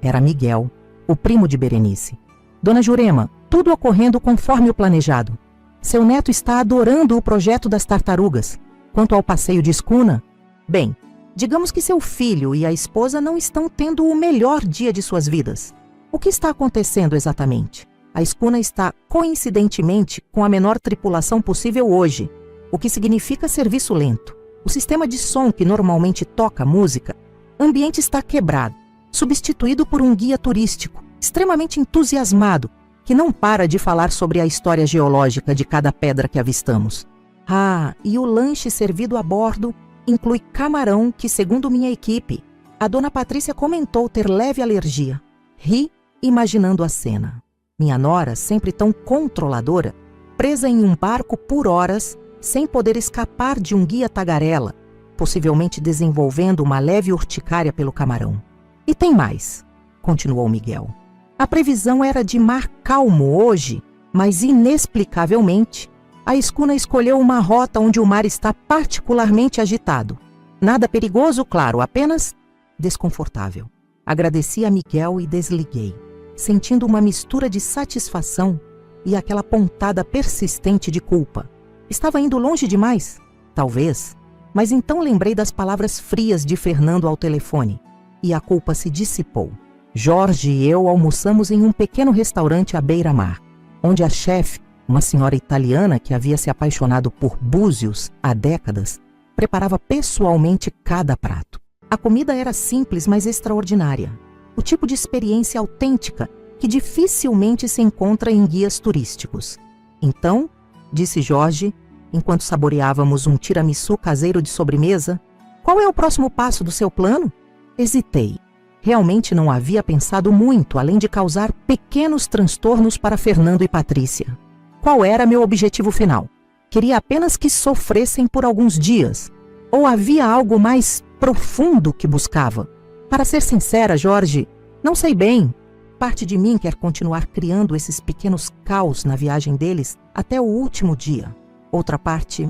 Era Miguel, o primo de Berenice. "Dona Jurema, tudo ocorrendo conforme o planejado. Seu neto está adorando o projeto das tartarugas. Quanto ao passeio de escuna, bem, digamos que seu filho e a esposa não estão tendo o melhor dia de suas vidas. O que está acontecendo exatamente? A escuna está, coincidentemente, com a menor tripulação possível hoje, o que significa serviço lento. O sistema de som que normalmente toca música, o ambiente está quebrado, substituído por um guia turístico, extremamente entusiasmado, que não para de falar sobre a história geológica de cada pedra que avistamos. Ah, e o lanche servido a bordo inclui camarão que, segundo minha equipe, a dona Patrícia comentou ter leve alergia. Ri, imaginando a cena. Minha nora, sempre tão controladora, presa em um barco por horas, sem poder escapar de um guia tagarela, possivelmente desenvolvendo uma leve urticária pelo camarão. "E tem mais", continuou Miguel. "A previsão era de mar calmo hoje, mas inexplicavelmente, a escuna escolheu uma rota onde o mar está particularmente agitado. Nada perigoso, claro, apenas desconfortável." Agradeci a Miguel e desliguei, sentindo uma mistura de satisfação e aquela pontada persistente de culpa. Estava indo longe demais? Talvez. Mas então lembrei das palavras frias de Fernando ao telefone, e a culpa se dissipou. Jorge e eu almoçamos em um pequeno restaurante à beira-mar, onde a chefe, uma senhora italiana que havia se apaixonado por Búzios há décadas, preparava pessoalmente cada prato. A comida era simples, mas extraordinária. O tipo de experiência autêntica que dificilmente se encontra em guias turísticos. "Então", disse Jorge, enquanto saboreávamos um tiramisu caseiro de sobremesa, "qual é o próximo passo do seu plano?" Hesitei. Realmente não havia pensado muito, além de causar pequenos transtornos para Fernando e Patrícia. Qual era meu objetivo final? Queria apenas que sofressem por alguns dias. Ou havia algo mais profundo que buscava? Para ser sincera, Jorge, não sei bem. Parte de mim quer continuar criando esses pequenos caos na viagem deles até o último dia. Outra parte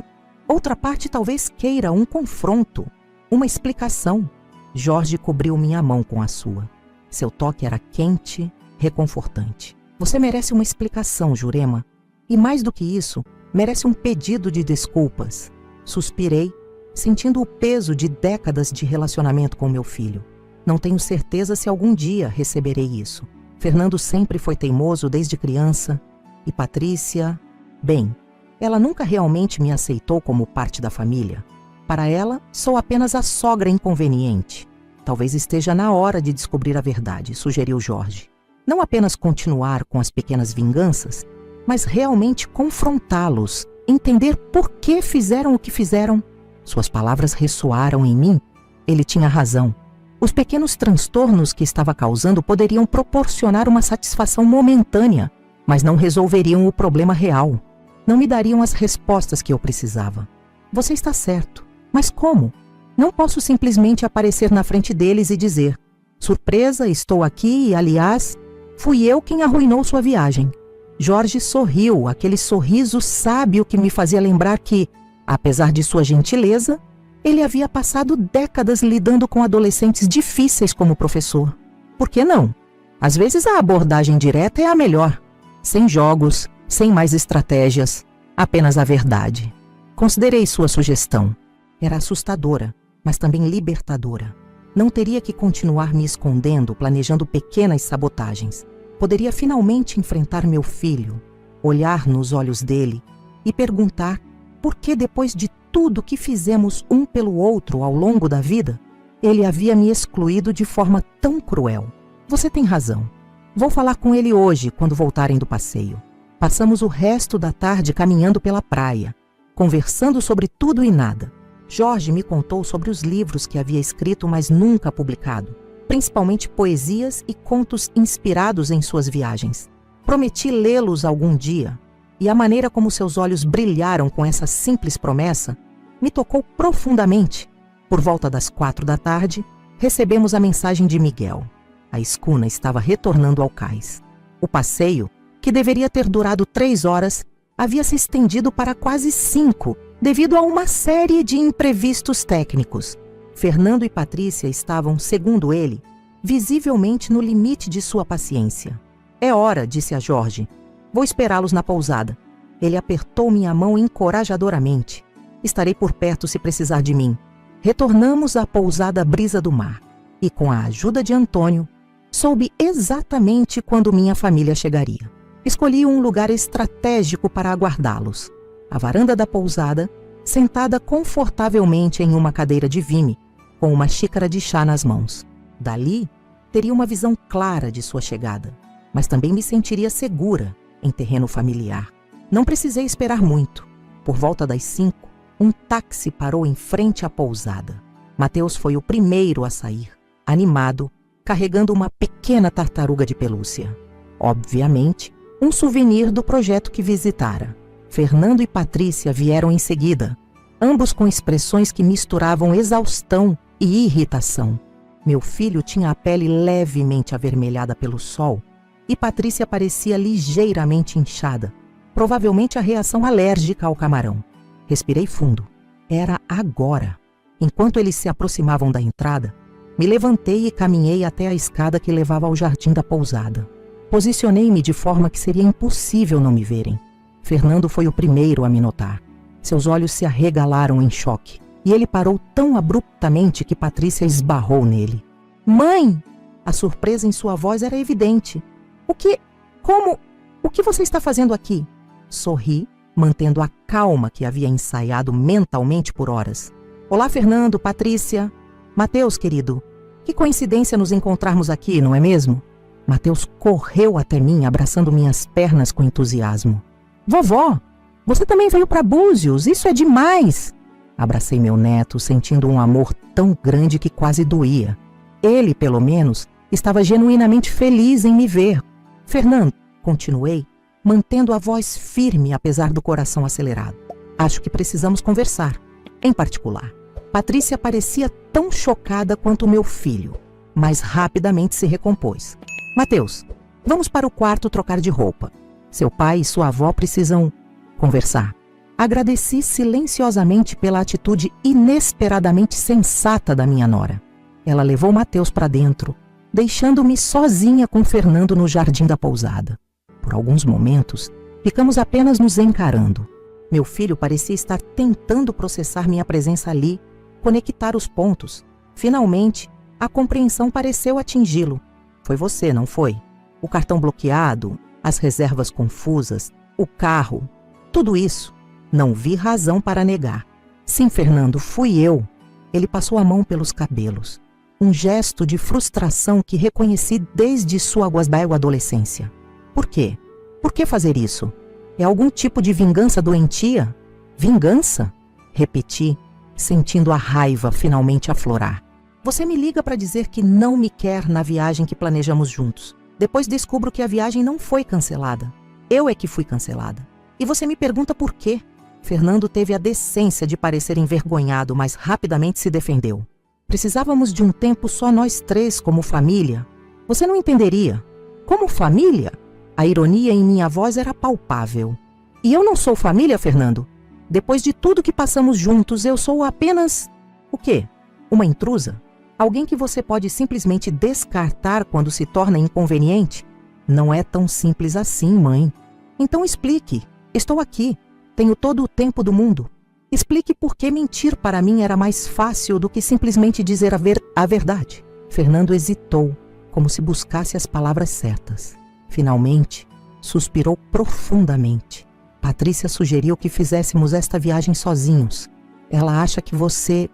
talvez queira um confronto. Uma explicação. Jorge cobriu minha mão com a sua. Seu toque era quente, reconfortante. Você merece uma explicação, Jurema. E mais do que isso, merece um pedido de desculpas. Suspirei, sentindo o peso de décadas de relacionamento com meu filho. Não tenho certeza se algum dia receberei isso. Fernando sempre foi teimoso desde criança. E Patrícia... Bem, ela nunca realmente me aceitou como parte da família. Para ela, sou apenas a sogra inconveniente. Talvez esteja na hora de descobrir a verdade, sugeriu Jorge. Não apenas continuar com as pequenas vinganças, mas realmente confrontá-los, entender por que fizeram o que fizeram. Suas palavras ressoaram em mim. Ele tinha razão. Os pequenos transtornos que estava causando poderiam proporcionar uma satisfação momentânea, mas não resolveriam o problema real. Não me dariam as respostas que eu precisava. Você está certo. Mas como? Não posso simplesmente aparecer na frente deles e dizer: surpresa, estou aqui e, aliás, fui eu quem arruinou sua viagem. Jorge sorriu, aquele sorriso sábio que me fazia lembrar que, apesar de sua gentileza, ele havia passado décadas lidando com adolescentes difíceis como professor. Por que não? Às vezes a abordagem direta é a melhor. Sem jogos, sem mais estratégias, apenas a verdade. Considerei sua sugestão. Era assustadora, mas também libertadora. Não teria que continuar me escondendo, planejando pequenas sabotagens. Poderia finalmente enfrentar meu filho, olhar nos olhos dele e perguntar por que, depois de tudo que fizemos um pelo outro ao longo da vida, ele havia me excluído de forma tão cruel. Você tem razão. Vou falar com ele hoje, quando voltarem do passeio. Passamos o resto da tarde caminhando pela praia, conversando sobre tudo e nada. Jorge me contou sobre os livros que havia escrito, mas nunca publicado, principalmente poesias e contos inspirados em suas viagens. Prometi lê-los algum dia, e a maneira como seus olhos brilharam com essa simples promessa me tocou profundamente. Por volta das 4 da tarde, recebemos a mensagem de Miguel. A escuna estava retornando ao cais. O passeio, que deveria ter durado 3 horas, havia se estendido para quase 5, devido a uma série de imprevistos técnicos. Fernando e Patrícia estavam, segundo ele, visivelmente no limite de sua paciência. É hora, disse a Jorge. Vou esperá-los na pousada. Ele apertou minha mão encorajadoramente. Estarei por perto se precisar de mim. Retornamos à pousada Brisa do Mar. E com a ajuda de Antônio, soube exatamente quando minha família chegaria. Escolhi um lugar estratégico para aguardá-los. A varanda da pousada, sentada confortavelmente em uma cadeira de vime, com uma xícara de chá nas mãos. Dali, teria uma visão clara de sua chegada, mas também me sentiria segura em terreno familiar. Não precisei esperar muito. Por volta das 5, um táxi parou em frente à pousada. Mateus foi o primeiro a sair, animado, carregando uma pequena tartaruga de pelúcia. Obviamente, um souvenir do projeto que visitara. Fernando e Patrícia vieram em seguida, ambos com expressões que misturavam exaustão e irritação. Meu filho tinha a pele levemente avermelhada pelo sol e Patrícia parecia ligeiramente inchada, provavelmente a reação alérgica ao camarão. Respirei fundo. Era agora. Enquanto eles se aproximavam da entrada, me levantei e caminhei até a escada que levava ao jardim da pousada. Posicionei-me de forma que seria impossível não me verem. Fernando foi o primeiro a me notar. Seus olhos se arregalaram em choque, e ele parou tão abruptamente que Patrícia esbarrou nele. Mãe! A surpresa em sua voz era evidente. O que você está fazendo aqui? Sorri, mantendo a calma que havia ensaiado mentalmente por horas. Olá, Fernando, Patrícia. Mateus, querido, que coincidência nos encontrarmos aqui, não é mesmo? Mateus correu até mim, abraçando minhas pernas com entusiasmo. Vovó, você também veio para Búzios, isso é demais! Abracei meu neto, sentindo um amor tão grande que quase doía. Ele, pelo menos, estava genuinamente feliz em me ver. Fernando, continuei, mantendo a voz firme apesar do coração acelerado. Acho que precisamos conversar. Em particular, Patrícia parecia tão chocada quanto meu filho, mas rapidamente se recompôs. Mateus, vamos para o quarto trocar de roupa. Seu pai e sua avó precisam conversar. Agradeci silenciosamente pela atitude inesperadamente sensata da minha nora. Ela levou Mateus para dentro, deixando-me sozinha com Fernando no jardim da pousada. Por alguns momentos, ficamos apenas nos encarando. Meu filho parecia estar tentando processar minha presença ali, conectar os pontos. Finalmente, a compreensão pareceu atingi-lo. Foi você, não foi? O cartão bloqueado, as reservas confusas, o carro, tudo isso. Não vi razão para negar. Sim, Fernando, fui eu. Ele passou a mão pelos cabelos. Um gesto de frustração que reconheci desde sua águas d'água adolescência. Por quê? Por que fazer isso? É algum tipo de vingança doentia? Vingança? Repeti, sentindo a raiva finalmente aflorar. Você me liga para dizer que não me quer na viagem que planejamos juntos. Depois descubro que a viagem não foi cancelada. Eu é que fui cancelada. E você me pergunta por quê? Fernando teve a decência de parecer envergonhado, mas rapidamente se defendeu. Precisávamos de um tempo só nós três como família. Você não entenderia. Como família? A ironia em minha voz era palpável. E eu não sou família, Fernando? Depois de tudo que passamos juntos, eu sou apenas... o quê? Uma intrusa? Alguém que você pode simplesmente descartar quando se torna inconveniente? Não é tão simples assim, mãe. Então explique. Estou aqui. Tenho todo o tempo do mundo. Explique por que mentir para mim era mais fácil do que simplesmente dizer a verdade. Fernando hesitou, como se buscasse as palavras certas. Finalmente, suspirou profundamente. Patrícia sugeriu que fizéssemos esta viagem sozinhos. Ela acha que você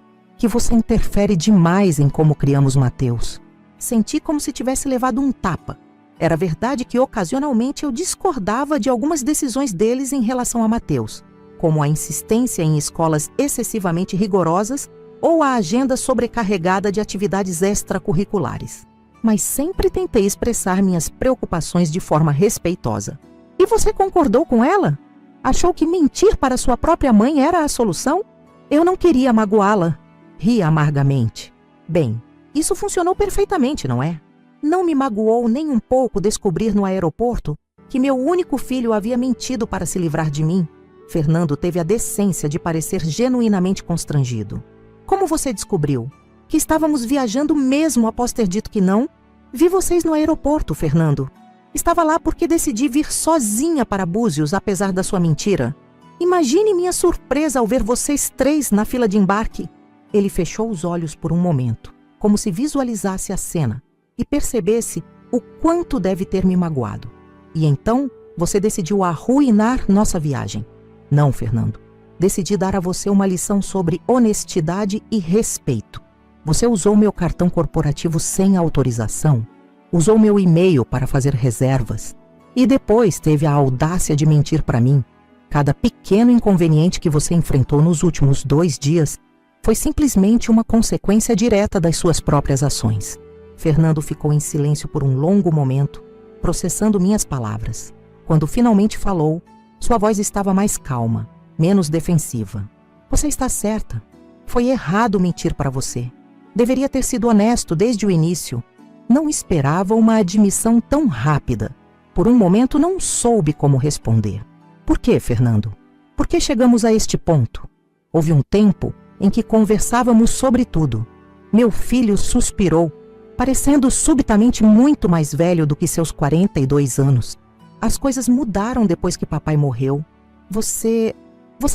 interfere demais em como criamos Mateus. Senti como se tivesse levado um tapa. Era verdade que ocasionalmente eu discordava de algumas decisões deles em relação a Mateus, como a insistência em escolas excessivamente rigorosas ou a agenda sobrecarregada de atividades extracurriculares. Mas sempre tentei expressar minhas preocupações de forma respeitosa. E você concordou com ela? Achou que mentir para sua própria mãe era a solução? Eu não queria magoá-la. Ri amargamente. Bem, isso funcionou perfeitamente, não é? Não me magoou nem um pouco descobrir no aeroporto que meu único filho havia mentido para se livrar de mim. Fernando teve a decência de parecer genuinamente constrangido. Como você descobriu? Que estávamos viajando mesmo após ter dito que não? Vi vocês no aeroporto, Fernando. Estava lá porque decidi vir sozinha para Búzios, apesar da sua mentira. Imagine minha surpresa ao ver vocês três na fila de embarque. Ele fechou os olhos por um momento, como se visualizasse a cena e percebesse o quanto deve ter me magoado. E então, você decidiu arruinar nossa viagem. Não, Fernando. Decidi dar a você uma lição sobre honestidade e respeito. Você usou meu cartão corporativo sem autorização, usou meu e-mail para fazer reservas e depois teve a audácia de mentir para mim. Cada pequeno inconveniente que você enfrentou nos últimos 2 dias foi simplesmente uma consequência direta das suas próprias ações. Fernando ficou em silêncio por um longo momento, processando minhas palavras. Quando finalmente falou, sua voz estava mais calma, menos defensiva. Você está certa. Foi errado mentir para você. Deveria ter sido honesto desde o início. Não esperava uma admissão tão rápida. Por um momento não soube como responder. Por que, Fernando? Por que chegamos a este ponto? Houve um tempo em que conversávamos sobre tudo. Meu filho suspirou, parecendo subitamente muito mais velho do que seus 42 anos. As coisas mudaram depois que papai morreu. Você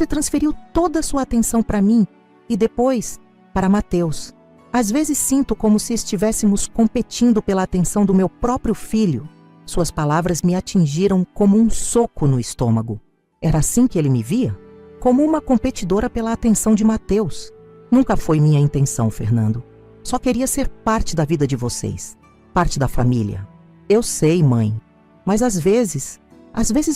transferiu toda a sua atenção para mim e depois para Mateus. Às vezes sinto como se estivéssemos competindo pela atenção do meu próprio filho. Suas palavras me atingiram como um soco no estômago. Era assim que ele me via? Como uma competidora pela atenção de Mateus. Nunca foi minha intenção, Fernando. Só queria ser parte da vida de vocês. Parte da família. Eu sei, mãe. Mas às vezes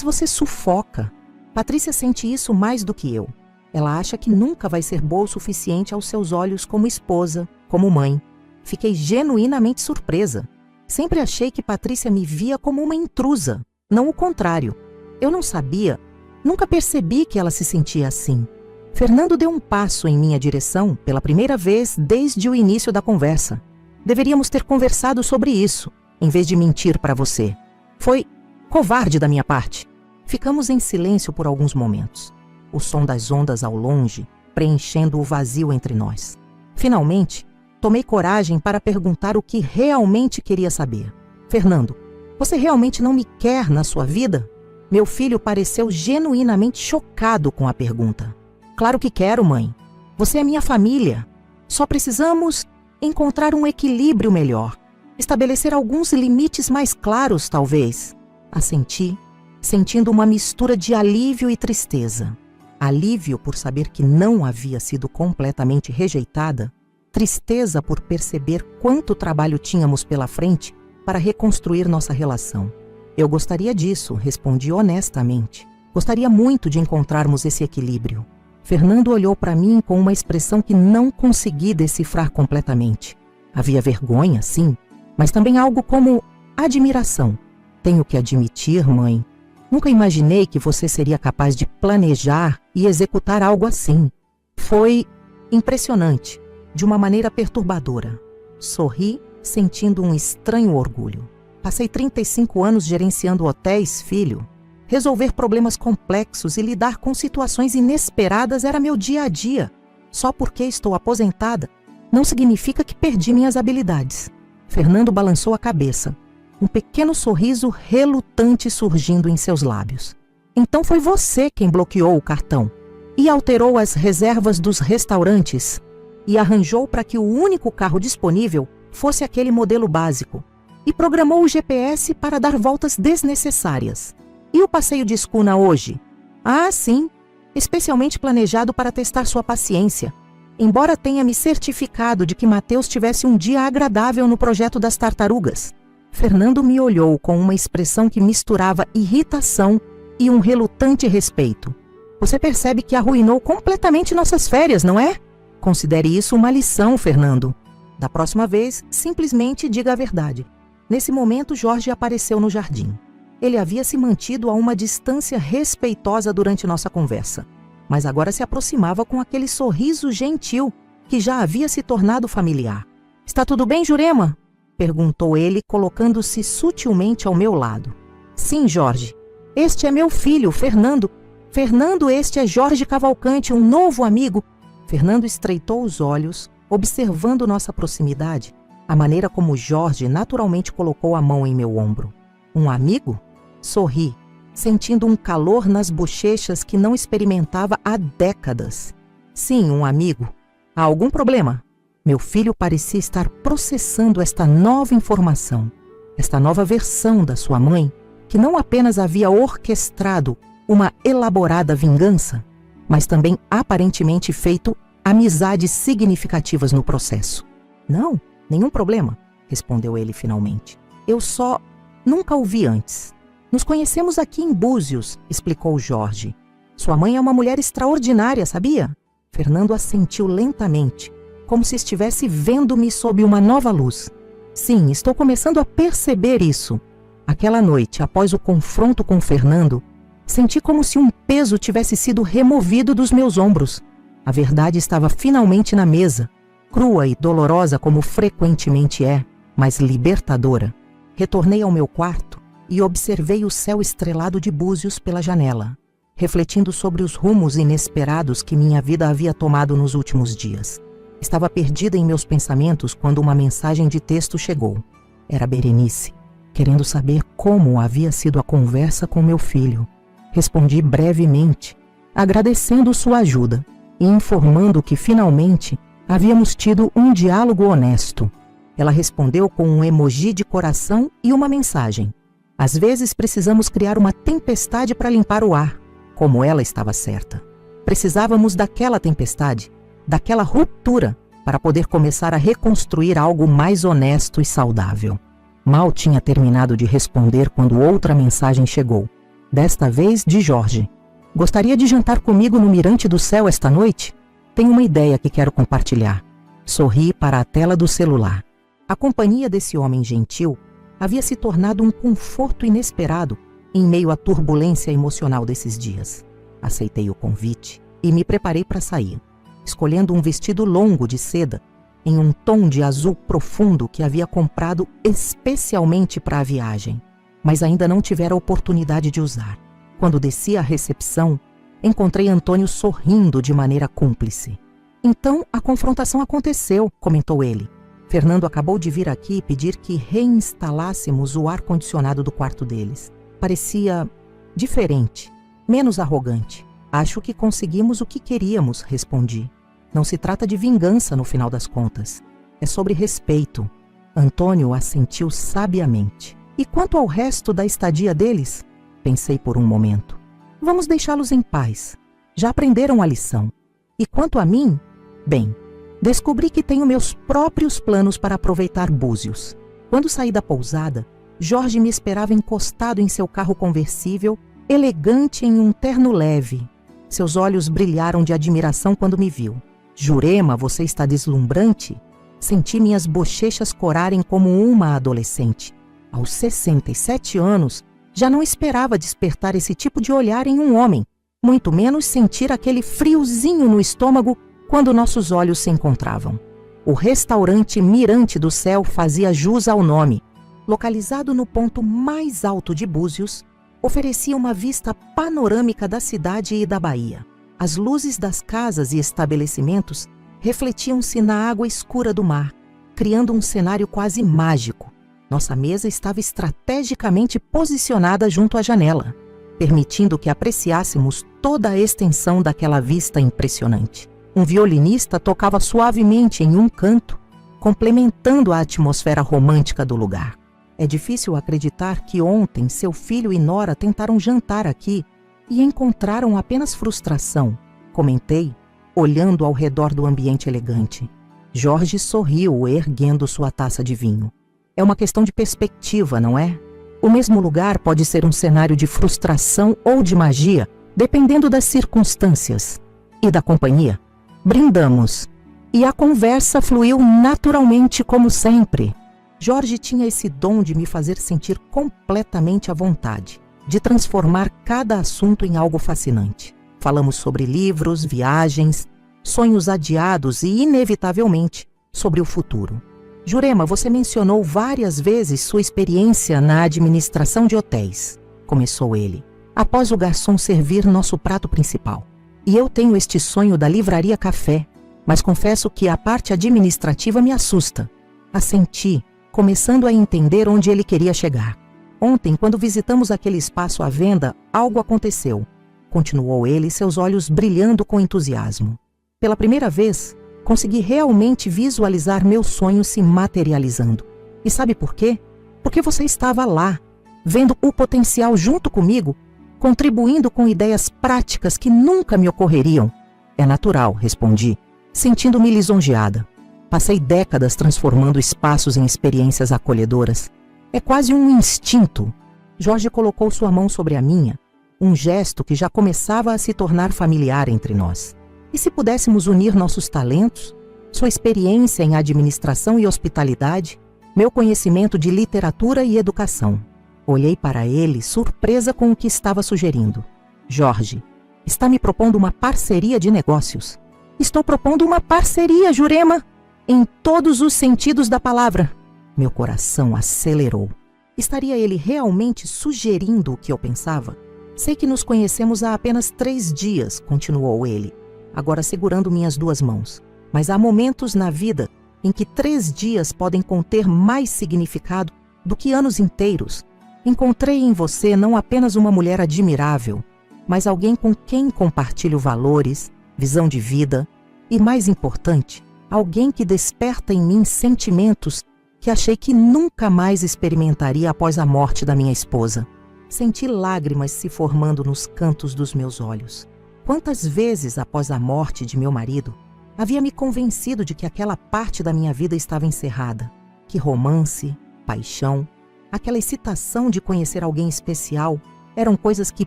você sufoca. Patrícia sente isso mais do que eu. Ela acha que nunca vai ser boa o suficiente aos seus olhos como esposa, como mãe. Fiquei genuinamente surpresa. Sempre achei que Patrícia me via como uma intrusa, não o contrário. Eu não sabia, nunca percebi que ela se sentia assim. Fernando deu um passo em minha direção pela primeira vez desde o início da conversa. Deveríamos ter conversado sobre isso, em vez de mentir para você. Foi covarde da minha parte. Ficamos em silêncio por alguns momentos. o som das ondas ao longe, preenchendo o vazio entre nós. Finalmente, tomei coragem para perguntar o que realmente queria saber. Fernando, você realmente não me quer na sua vida? Meu filho pareceu genuinamente chocado com a pergunta. Claro que quero, mãe. Você é minha família. Só precisamos encontrar um equilíbrio melhor. Estabelecer alguns limites mais claros, talvez. Assenti, sentindo uma mistura de alívio e tristeza. Alívio por saber que não havia sido completamente rejeitada. Tristeza por perceber quanto trabalho tínhamos pela frente para reconstruir nossa relação. Eu gostaria disso, respondi honestamente. Gostaria muito de encontrarmos esse equilíbrio. Fernando olhou para mim com uma expressão que não consegui decifrar completamente. Havia vergonha, sim, mas também algo como admiração. Tenho que admitir, mãe, nunca imaginei que você seria capaz de planejar e executar algo assim. Foi impressionante, de uma maneira perturbadora. Sorri, sentindo um estranho orgulho. Passei 35 anos gerenciando hotéis, filho. Resolver problemas complexos e lidar com situações inesperadas era meu dia a dia. Só porque estou aposentada, não significa que perdi minhas habilidades. Fernando balançou a cabeça, um pequeno sorriso relutante surgindo em seus lábios. Então foi você quem bloqueou o cartão e alterou as reservas dos restaurantes e arranjou para que o único carro disponível fosse aquele modelo básico e programou o GPS para dar voltas desnecessárias. E o passeio de escuna hoje? Ah, sim, especialmente planejado para testar sua paciência. Embora tenha me certificado de que Mateus tivesse um dia agradável no projeto das tartarugas. Fernando me olhou com uma expressão que misturava irritação e um relutante respeito. Você percebe que arruinou completamente nossas férias, não é? Considere isso uma lição, Fernando. Da próxima vez, simplesmente diga a verdade. Nesse momento, Jorge apareceu no jardim. Ele havia se mantido a uma distância respeitosa durante nossa conversa, mas agora se aproximava com aquele sorriso gentil que já havia se tornado familiar. — Está tudo bem, Jurema? Perguntou ele, colocando-se sutilmente ao meu lado. — Sim, Jorge. Este é meu filho, Fernando. Fernando, este é Jorge Cavalcante, um novo amigo. Fernando estreitou os olhos, observando nossa proximidade, a maneira como Jorge naturalmente colocou a mão em meu ombro. Um amigo? Sorri, sentindo um calor nas bochechas que não experimentava há décadas. Sim, um amigo. Há algum problema? Meu filho parecia estar processando esta nova informação, esta nova versão da sua mãe, que não apenas havia orquestrado uma elaborada vingança, mas também aparentemente feito amizades significativas no processo. Não, nenhum problema, respondeu ele finalmente. Eu só nunca o vi antes. Nos conhecemos aqui em Búzios, explicou Jorge. Sua mãe é uma mulher extraordinária, sabia? Fernando assentiu lentamente, como se estivesse vendo-me sob uma nova luz. Sim, estou começando a perceber isso. Aquela noite, após o confronto com Fernando, senti como se um peso tivesse sido removido dos meus ombros. A verdade estava finalmente na mesa, crua e dolorosa como frequentemente é, mas libertadora. Retornei ao meu quarto e observei o céu estrelado de Búzios pela janela, refletindo sobre os rumos inesperados que minha vida havia tomado nos últimos dias. Estava perdida em meus pensamentos quando uma mensagem de texto chegou. Era Berenice, querendo saber como havia sido a conversa com meu filho. Respondi brevemente, agradecendo sua ajuda e informando que finalmente havíamos tido um diálogo honesto. Ela respondeu com um emoji de coração e uma mensagem. Às vezes precisamos criar uma tempestade para limpar o ar, como ela estava certa. Precisávamos daquela tempestade, daquela ruptura, para poder começar a reconstruir algo mais honesto e saudável. Mal tinha terminado de responder quando outra mensagem chegou, desta vez de Jorge. Gostaria de jantar comigo no Mirante do Céu esta noite? Tenho uma ideia que quero compartilhar. Sorri para a tela do celular. A companhia desse homem gentil havia se tornado um conforto inesperado em meio à turbulência emocional desses dias. Aceitei o convite e me preparei para sair, escolhendo um vestido longo de seda em um tom de azul profundo que havia comprado especialmente para a viagem, mas ainda não tivera a oportunidade de usar. Quando desci à recepção, Encontrei Antônio sorrindo de maneira cúmplice. Então, a confrontação aconteceu, comentou ele. Fernando acabou de vir aqui pedir que reinstalássemos o ar-condicionado do quarto deles. Parecia diferente, menos arrogante. Acho que conseguimos o que queríamos, respondi. Não se trata de vingança no final das contas. É sobre respeito. Antônio assentiu sabiamente. E quanto ao resto da estadia deles? Pensei por um momento. Vamos deixá-los em paz. Já aprenderam a lição. E quanto a mim? Bem, descobri que tenho meus próprios planos para aproveitar Búzios. Quando saí da pousada, Jorge me esperava encostado em seu carro conversível, elegante em um terno leve. Seus olhos brilharam de admiração quando me viu. Jurema, você está deslumbrante? Senti minhas bochechas corarem como uma adolescente. Aos 67 anos, já não esperava despertar esse tipo de olhar em um homem, muito menos sentir aquele friozinho no estômago quando nossos olhos se encontravam. O restaurante Mirante do Céu fazia jus ao nome. Localizado no ponto mais alto de Búzios, oferecia uma vista panorâmica da cidade e da Bahia. As luzes das casas e estabelecimentos refletiam-se na água escura do mar, criando um cenário quase mágico. Nossa mesa estava estrategicamente posicionada junto à janela, permitindo que apreciássemos toda a extensão daquela vista impressionante. Um violinista tocava suavemente em um canto, complementando a atmosfera romântica do lugar. É difícil acreditar que ontem seu filho e nora tentaram jantar aqui e encontraram apenas frustração, comentei, olhando ao redor do ambiente elegante. Jorge sorriu, erguendo sua taça de vinho. É uma questão de perspectiva, não é? O mesmo lugar pode ser um cenário de frustração ou de magia, dependendo das circunstâncias e da companhia. Brindamos, e a conversa fluiu naturalmente como sempre. Jorge tinha esse dom de me fazer sentir completamente à vontade, de transformar cada assunto em algo fascinante. Falamos sobre livros, viagens, sonhos adiados e, inevitavelmente, sobre o futuro. Jurema, você mencionou várias vezes sua experiência na administração de hotéis, começou ele, após o garçom servir nosso prato principal. E eu tenho este sonho da livraria café, mas confesso que a parte administrativa me assusta. Assenti, começando a entender onde ele queria chegar. Ontem, quando visitamos aquele espaço à venda, algo aconteceu, continuou ele, seus olhos brilhando com entusiasmo. Pela primeira vez, consegui realmente visualizar meu sonho se materializando. E sabe por quê? Porque você estava lá, vendo o potencial junto comigo, contribuindo com ideias práticas que nunca me ocorreriam. É natural, respondi, sentindo-me lisonjeada. Passei décadas transformando espaços em experiências acolhedoras. É quase um instinto. Jorge colocou sua mão sobre a minha, um gesto que já começava a se tornar familiar entre nós. E se pudéssemos unir nossos talentos, sua experiência em administração e hospitalidade, meu conhecimento de literatura e educação? Olhei para ele, surpresa com o que estava sugerindo. Jorge, está me propondo uma parceria de negócios. Estou propondo uma parceria, Jurema, em todos os sentidos da palavra. Meu coração acelerou. Estaria ele realmente sugerindo o que eu pensava? Sei que nos conhecemos há apenas 3 dias, continuou ele, agora segurando minhas 2 mãos. Mas há momentos na vida em que 3 dias podem conter mais significado do que anos inteiros. Encontrei em você não apenas uma mulher admirável, mas alguém com quem compartilho valores, visão de vida e, mais importante, alguém que desperta em mim sentimentos que achei que nunca mais experimentaria após a morte da minha esposa. Senti lágrimas se formando nos cantos dos meus olhos. Quantas vezes, após a morte de meu marido, havia me convencido de que aquela parte da minha vida estava encerrada, que romance, paixão, aquela excitação de conhecer alguém especial eram coisas que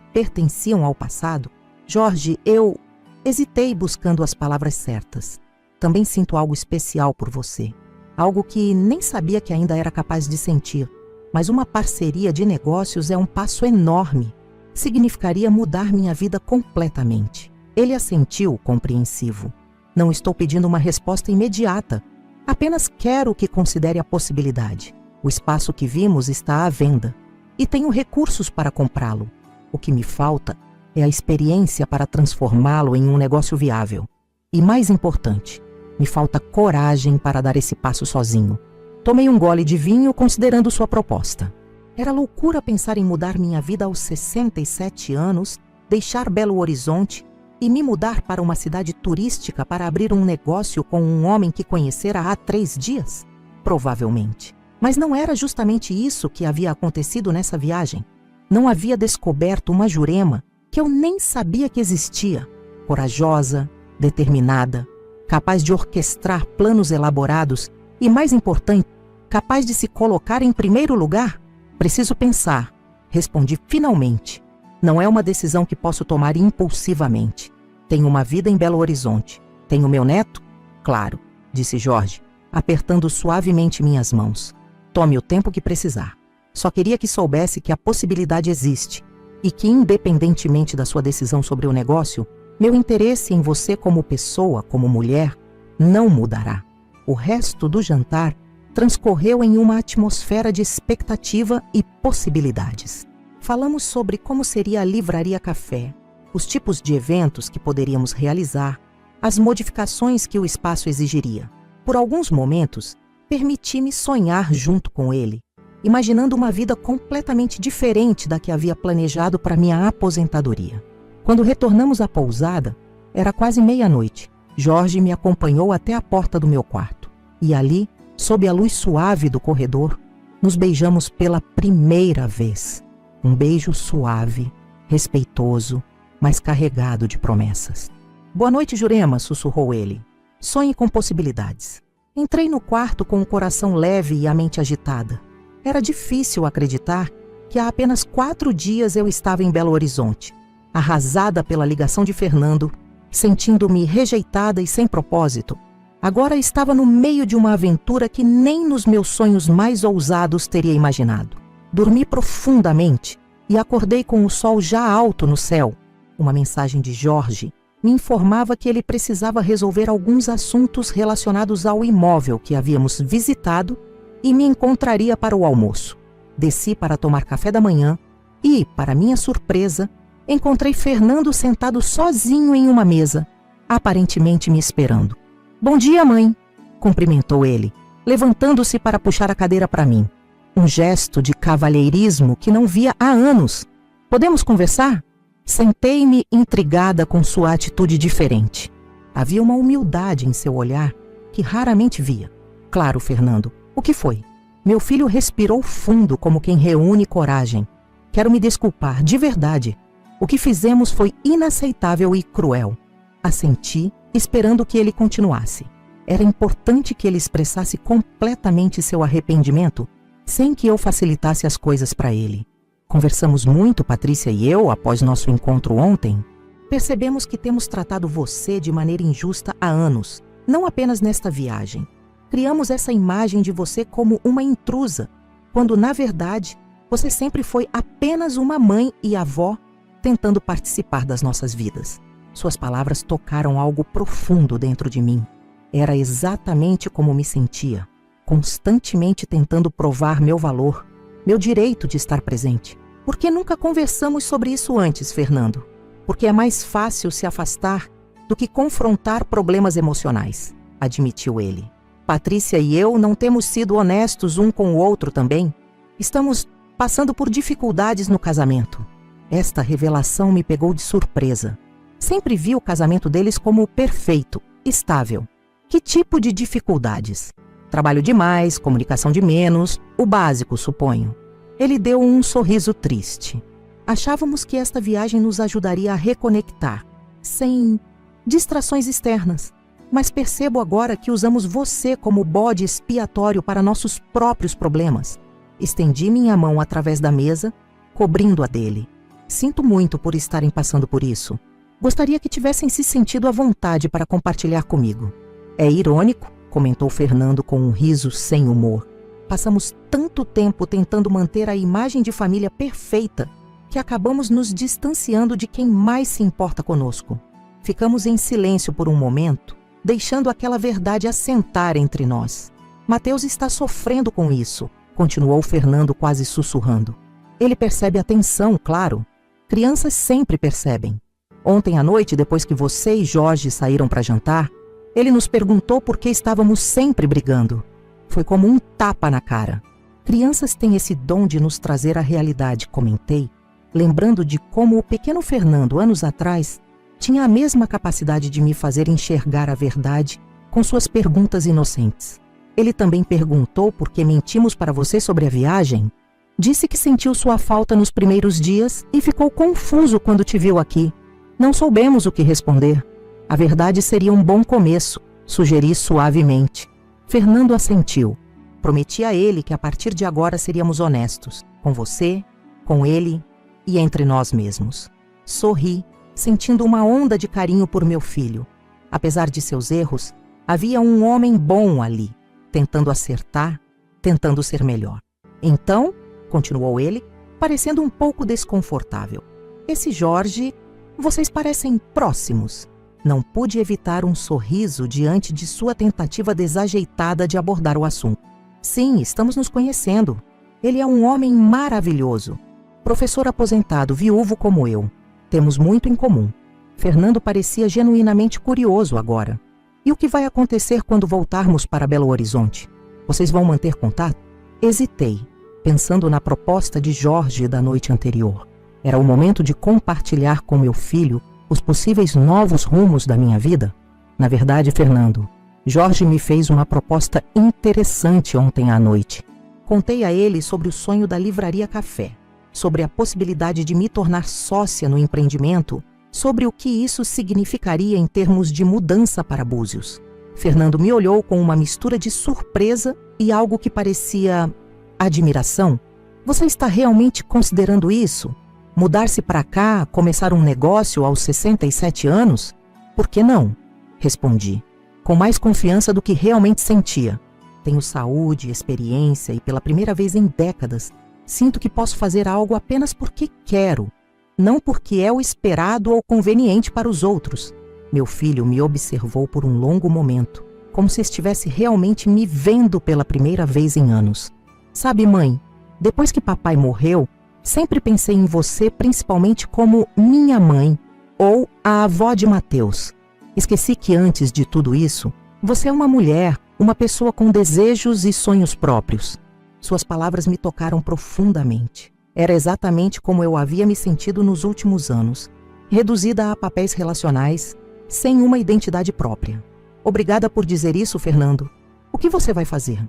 pertenciam ao passado? Jorge, eu hesitei buscando as palavras certas. Também sinto algo especial por você, algo que nem sabia que ainda era capaz de sentir. Mas uma parceria de negócios é um passo enorme. Significaria mudar minha vida completamente. Ele assentiu, compreensivo. Não estou pedindo uma resposta imediata. Apenas quero que considere a possibilidade. O espaço que vimos está à venda e tenho recursos para comprá-lo. O que me falta É a experiência para transformá-lo em um negócio viável. E mais importante, me falta coragem para dar esse passo sozinho. Tomei um gole de vinho considerando sua proposta. Era loucura pensar em mudar minha vida aos 67 anos, deixar Belo Horizonte e me mudar para uma cidade turística para abrir um negócio com um homem que conhecera há 3 dias? Provavelmente. Mas não era justamente isso que havia acontecido nessa viagem. Não havia descoberto uma Jurema que eu nem sabia que existia. Corajosa, determinada, capaz de orquestrar planos elaborados e, mais importante, capaz de se colocar em primeiro lugar. Preciso pensar, respondi finalmente. Não é uma decisão que posso tomar impulsivamente. Tenho uma vida em Belo Horizonte. Tenho meu neto? Claro, disse Jorge, apertando suavemente minhas mãos. Tome o tempo que precisar. Só queria que soubesse que a possibilidade existe e que, independentemente da sua decisão sobre o negócio, meu interesse em você como pessoa, como mulher, não mudará. O resto do jantar transcorreu em uma atmosfera de expectativa e possibilidades. Falamos sobre como seria a Livraria Café, os tipos de eventos que poderíamos realizar, as modificações que o espaço exigiria. Por alguns momentos, permiti-me sonhar junto com ele, imaginando uma vida completamente diferente da que havia planejado para minha aposentadoria. Quando retornamos à pousada, era quase meia-noite. Jorge me acompanhou até a porta do meu quarto. E ali, sob a luz suave do corredor, nos beijamos pela primeira vez. Um beijo suave, respeitoso, mas carregado de promessas. Boa noite, Jurema, sussurrou ele. Sonhe com possibilidades. Entrei no quarto com o coração leve e a mente agitada. Era difícil acreditar que há apenas 4 dias eu estava em Belo Horizonte, arrasada pela ligação de Fernando, sentindo-me rejeitada e sem propósito. Agora estava no meio de uma aventura que nem nos meus sonhos mais ousados teria imaginado. Dormi profundamente e acordei com o sol já alto no céu. Uma mensagem de Jorge me informava que ele precisava resolver alguns assuntos relacionados ao imóvel que havíamos visitado e me encontraria para o almoço. Desci para tomar café da manhã e, para minha surpresa, encontrei Fernando sentado sozinho em uma mesa, aparentemente me esperando. Bom dia, mãe, cumprimentou ele, levantando-se para puxar a cadeira para mim. Um gesto de cavalheirismo que não via há anos. Podemos conversar? Sentei-me intrigada com sua atitude diferente. Havia uma humildade em seu olhar que raramente via. Claro, Fernando, o que foi? Meu filho respirou fundo como quem reúne coragem. Quero me desculpar, de verdade. O que fizemos foi inaceitável e cruel. Assenti, esperando que ele continuasse. Era importante que ele expressasse completamente seu arrependimento, sem que eu facilitasse as coisas para ele. Conversamos muito, Patrícia e eu, após nosso encontro ontem. Percebemos que temos tratado você de maneira injusta há anos, não apenas nesta viagem. Criamos essa imagem de você como uma intrusa, quando, na verdade, você sempre foi apenas uma mãe e avó tentando participar das nossas vidas. Suas palavras tocaram algo profundo dentro de mim. Era exatamente como me sentia, constantemente tentando provar meu valor, meu direito de estar presente. Por que nunca conversamos sobre isso antes, Fernando? Porque é mais fácil se afastar do que confrontar problemas emocionais, admitiu ele. Patrícia e eu não temos sido honestos um com o outro também. Estamos passando por dificuldades no casamento. Esta revelação me pegou de surpresa. Sempre vi o casamento deles como perfeito, estável. Que tipo de dificuldades? Trabalho demais, comunicação de menos, o básico, suponho. Ele deu um sorriso triste. Achávamos que esta viagem nos ajudaria a reconectar, sem distrações externas. Mas percebo agora que usamos você como bode expiatório para nossos próprios problemas. Estendi minha mão através da mesa, cobrindo a dele. Sinto muito por estarem passando por isso. Gostaria que tivessem se sentido à vontade para compartilhar comigo. É irônico, comentou Fernando com um riso sem humor. Passamos tanto tempo tentando manter a imagem de família perfeita que acabamos nos distanciando de quem mais se importa conosco. Ficamos em silêncio por um momento, deixando aquela verdade assentar entre nós. Mateus está sofrendo com isso, continuou Fernando quase sussurrando. Ele percebe a tensão, claro. Crianças sempre percebem. Ontem à noite, depois que você e Jorge saíram para jantar, ele nos perguntou por que estávamos sempre brigando. Foi como um tapa na cara. Crianças têm esse dom de nos trazer a realidade, comentei, lembrando de como o pequeno Fernando, anos atrás, tinha a mesma capacidade de me fazer enxergar a verdade com suas perguntas inocentes. Ele também perguntou por que mentimos para você sobre a viagem. Disse que sentiu sua falta nos primeiros dias e ficou confuso quando te viu aqui. Não soubemos o que responder. A verdade seria um bom começo, sugeri suavemente. Fernando assentiu. Prometi a ele que a partir de agora seríamos honestos, com você, com ele e entre nós mesmos. Sorri, sentindo uma onda de carinho por meu filho. Apesar de seus erros, havia um homem bom ali, tentando acertar, tentando ser melhor. Então, continuou ele, parecendo um pouco desconfortável. Esse Jorge, vocês parecem próximos. Não pude evitar um sorriso diante de sua tentativa desajeitada de abordar o assunto. Sim, estamos nos conhecendo. Ele é um homem maravilhoso. Professor aposentado, viúvo como eu. Temos muito em comum. Fernando parecia genuinamente curioso agora. E o que vai acontecer quando voltarmos para Belo Horizonte? Vocês vão manter contato? Hesitei, pensando na proposta de Jorge da noite anterior. Era o momento de compartilhar com meu filho os possíveis novos rumos da minha vida? Na verdade, Fernando, Jorge me fez uma proposta interessante ontem à noite. Contei a ele sobre o sonho da Livraria Café, sobre a possibilidade de me tornar sócia no empreendimento, sobre o que isso significaria em termos de mudança para Búzios. Fernando me olhou com uma mistura de surpresa e algo que parecia admiração. Você está realmente considerando isso? Mudar-se para cá, começar um negócio aos 67 anos? Por que não? Respondi, com mais confiança do que realmente sentia. Tenho saúde, experiência e pela primeira vez em décadas, sinto que posso fazer algo apenas porque quero, não porque é o esperado ou conveniente para os outros. Meu filho me observou por um longo momento, como se estivesse realmente me vendo pela primeira vez em anos. Sabe, mãe, depois que papai morreu, sempre pensei em você principalmente como minha mãe ou a avó de Mateus. Esqueci que antes de tudo isso, você é uma mulher, uma pessoa com desejos e sonhos próprios. Suas palavras me tocaram profundamente. Era exatamente como eu havia me sentido nos últimos anos, reduzida a papéis relacionais, sem uma identidade própria. Obrigada por dizer isso, Fernando. O que você vai fazer?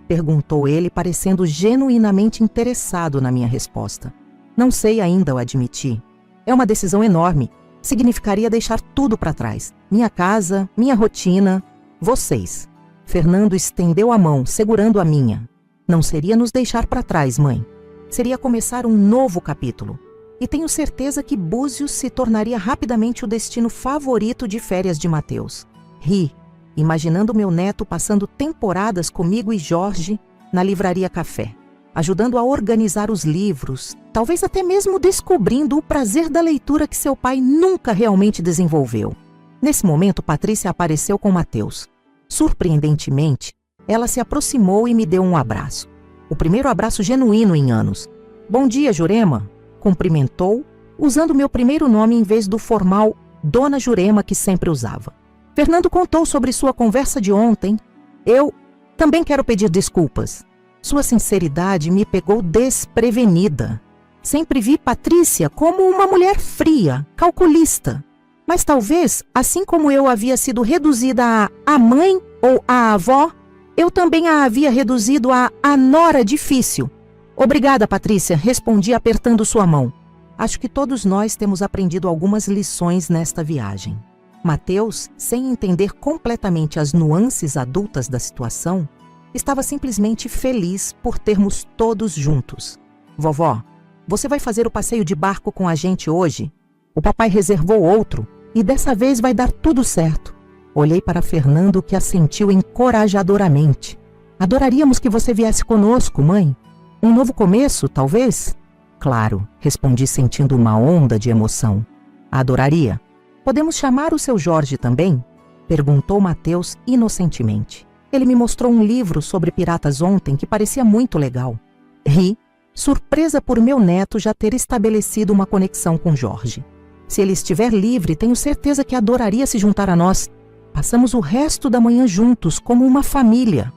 Perguntou ele, parecendo genuinamente interessado na minha resposta. Não sei ainda, o admiti. É uma decisão enorme. Significaria deixar tudo para trás. Minha casa, minha rotina, vocês. Fernando estendeu a mão, segurando a minha. Não seria nos deixar para trás, mãe. Seria começar um novo capítulo. E tenho certeza que Búzios se tornaria rapidamente o destino favorito de férias de Mateus. Ri, imaginando meu neto passando temporadas comigo e Jorge na Livraria Café, ajudando a organizar os livros, talvez até mesmo descobrindo o prazer da leitura que seu pai nunca realmente desenvolveu. Nesse momento, Patrícia apareceu com Mateus. Surpreendentemente, ela se aproximou e me deu um abraço. O primeiro abraço genuíno em anos. Bom dia, Jurema, cumprimentou, usando meu primeiro nome em vez do formal Dona Jurema que sempre usava. Fernando contou sobre sua conversa de ontem. Eu também quero pedir desculpas. Sua sinceridade me pegou desprevenida. Sempre vi Patrícia como uma mulher fria, calculista. Mas talvez, assim como eu havia sido reduzida a mãe ou a avó, eu também a havia reduzido a nora difícil. Obrigada, Patrícia, respondi apertando sua mão. Acho que todos nós temos aprendido algumas lições nesta viagem. Mateus, sem entender completamente as nuances adultas da situação, estava simplesmente feliz por termos todos juntos. Vovó, você vai fazer o passeio de barco com a gente hoje? O papai reservou outro e dessa vez vai dar tudo certo. Olhei para Fernando, que assentiu encorajadoramente. Adoraríamos que você viesse conosco, mãe. Um novo começo, talvez? Claro, respondi sentindo uma onda de emoção. Adoraria. Podemos chamar o seu Jorge também? Perguntou Mateus inocentemente. Ele me mostrou um livro sobre piratas ontem que parecia muito legal. Ri, surpresa por meu neto já ter estabelecido uma conexão com Jorge. Se ele estiver livre, tenho certeza que adoraria se juntar a nós. Passamos o resto da manhã juntos como uma família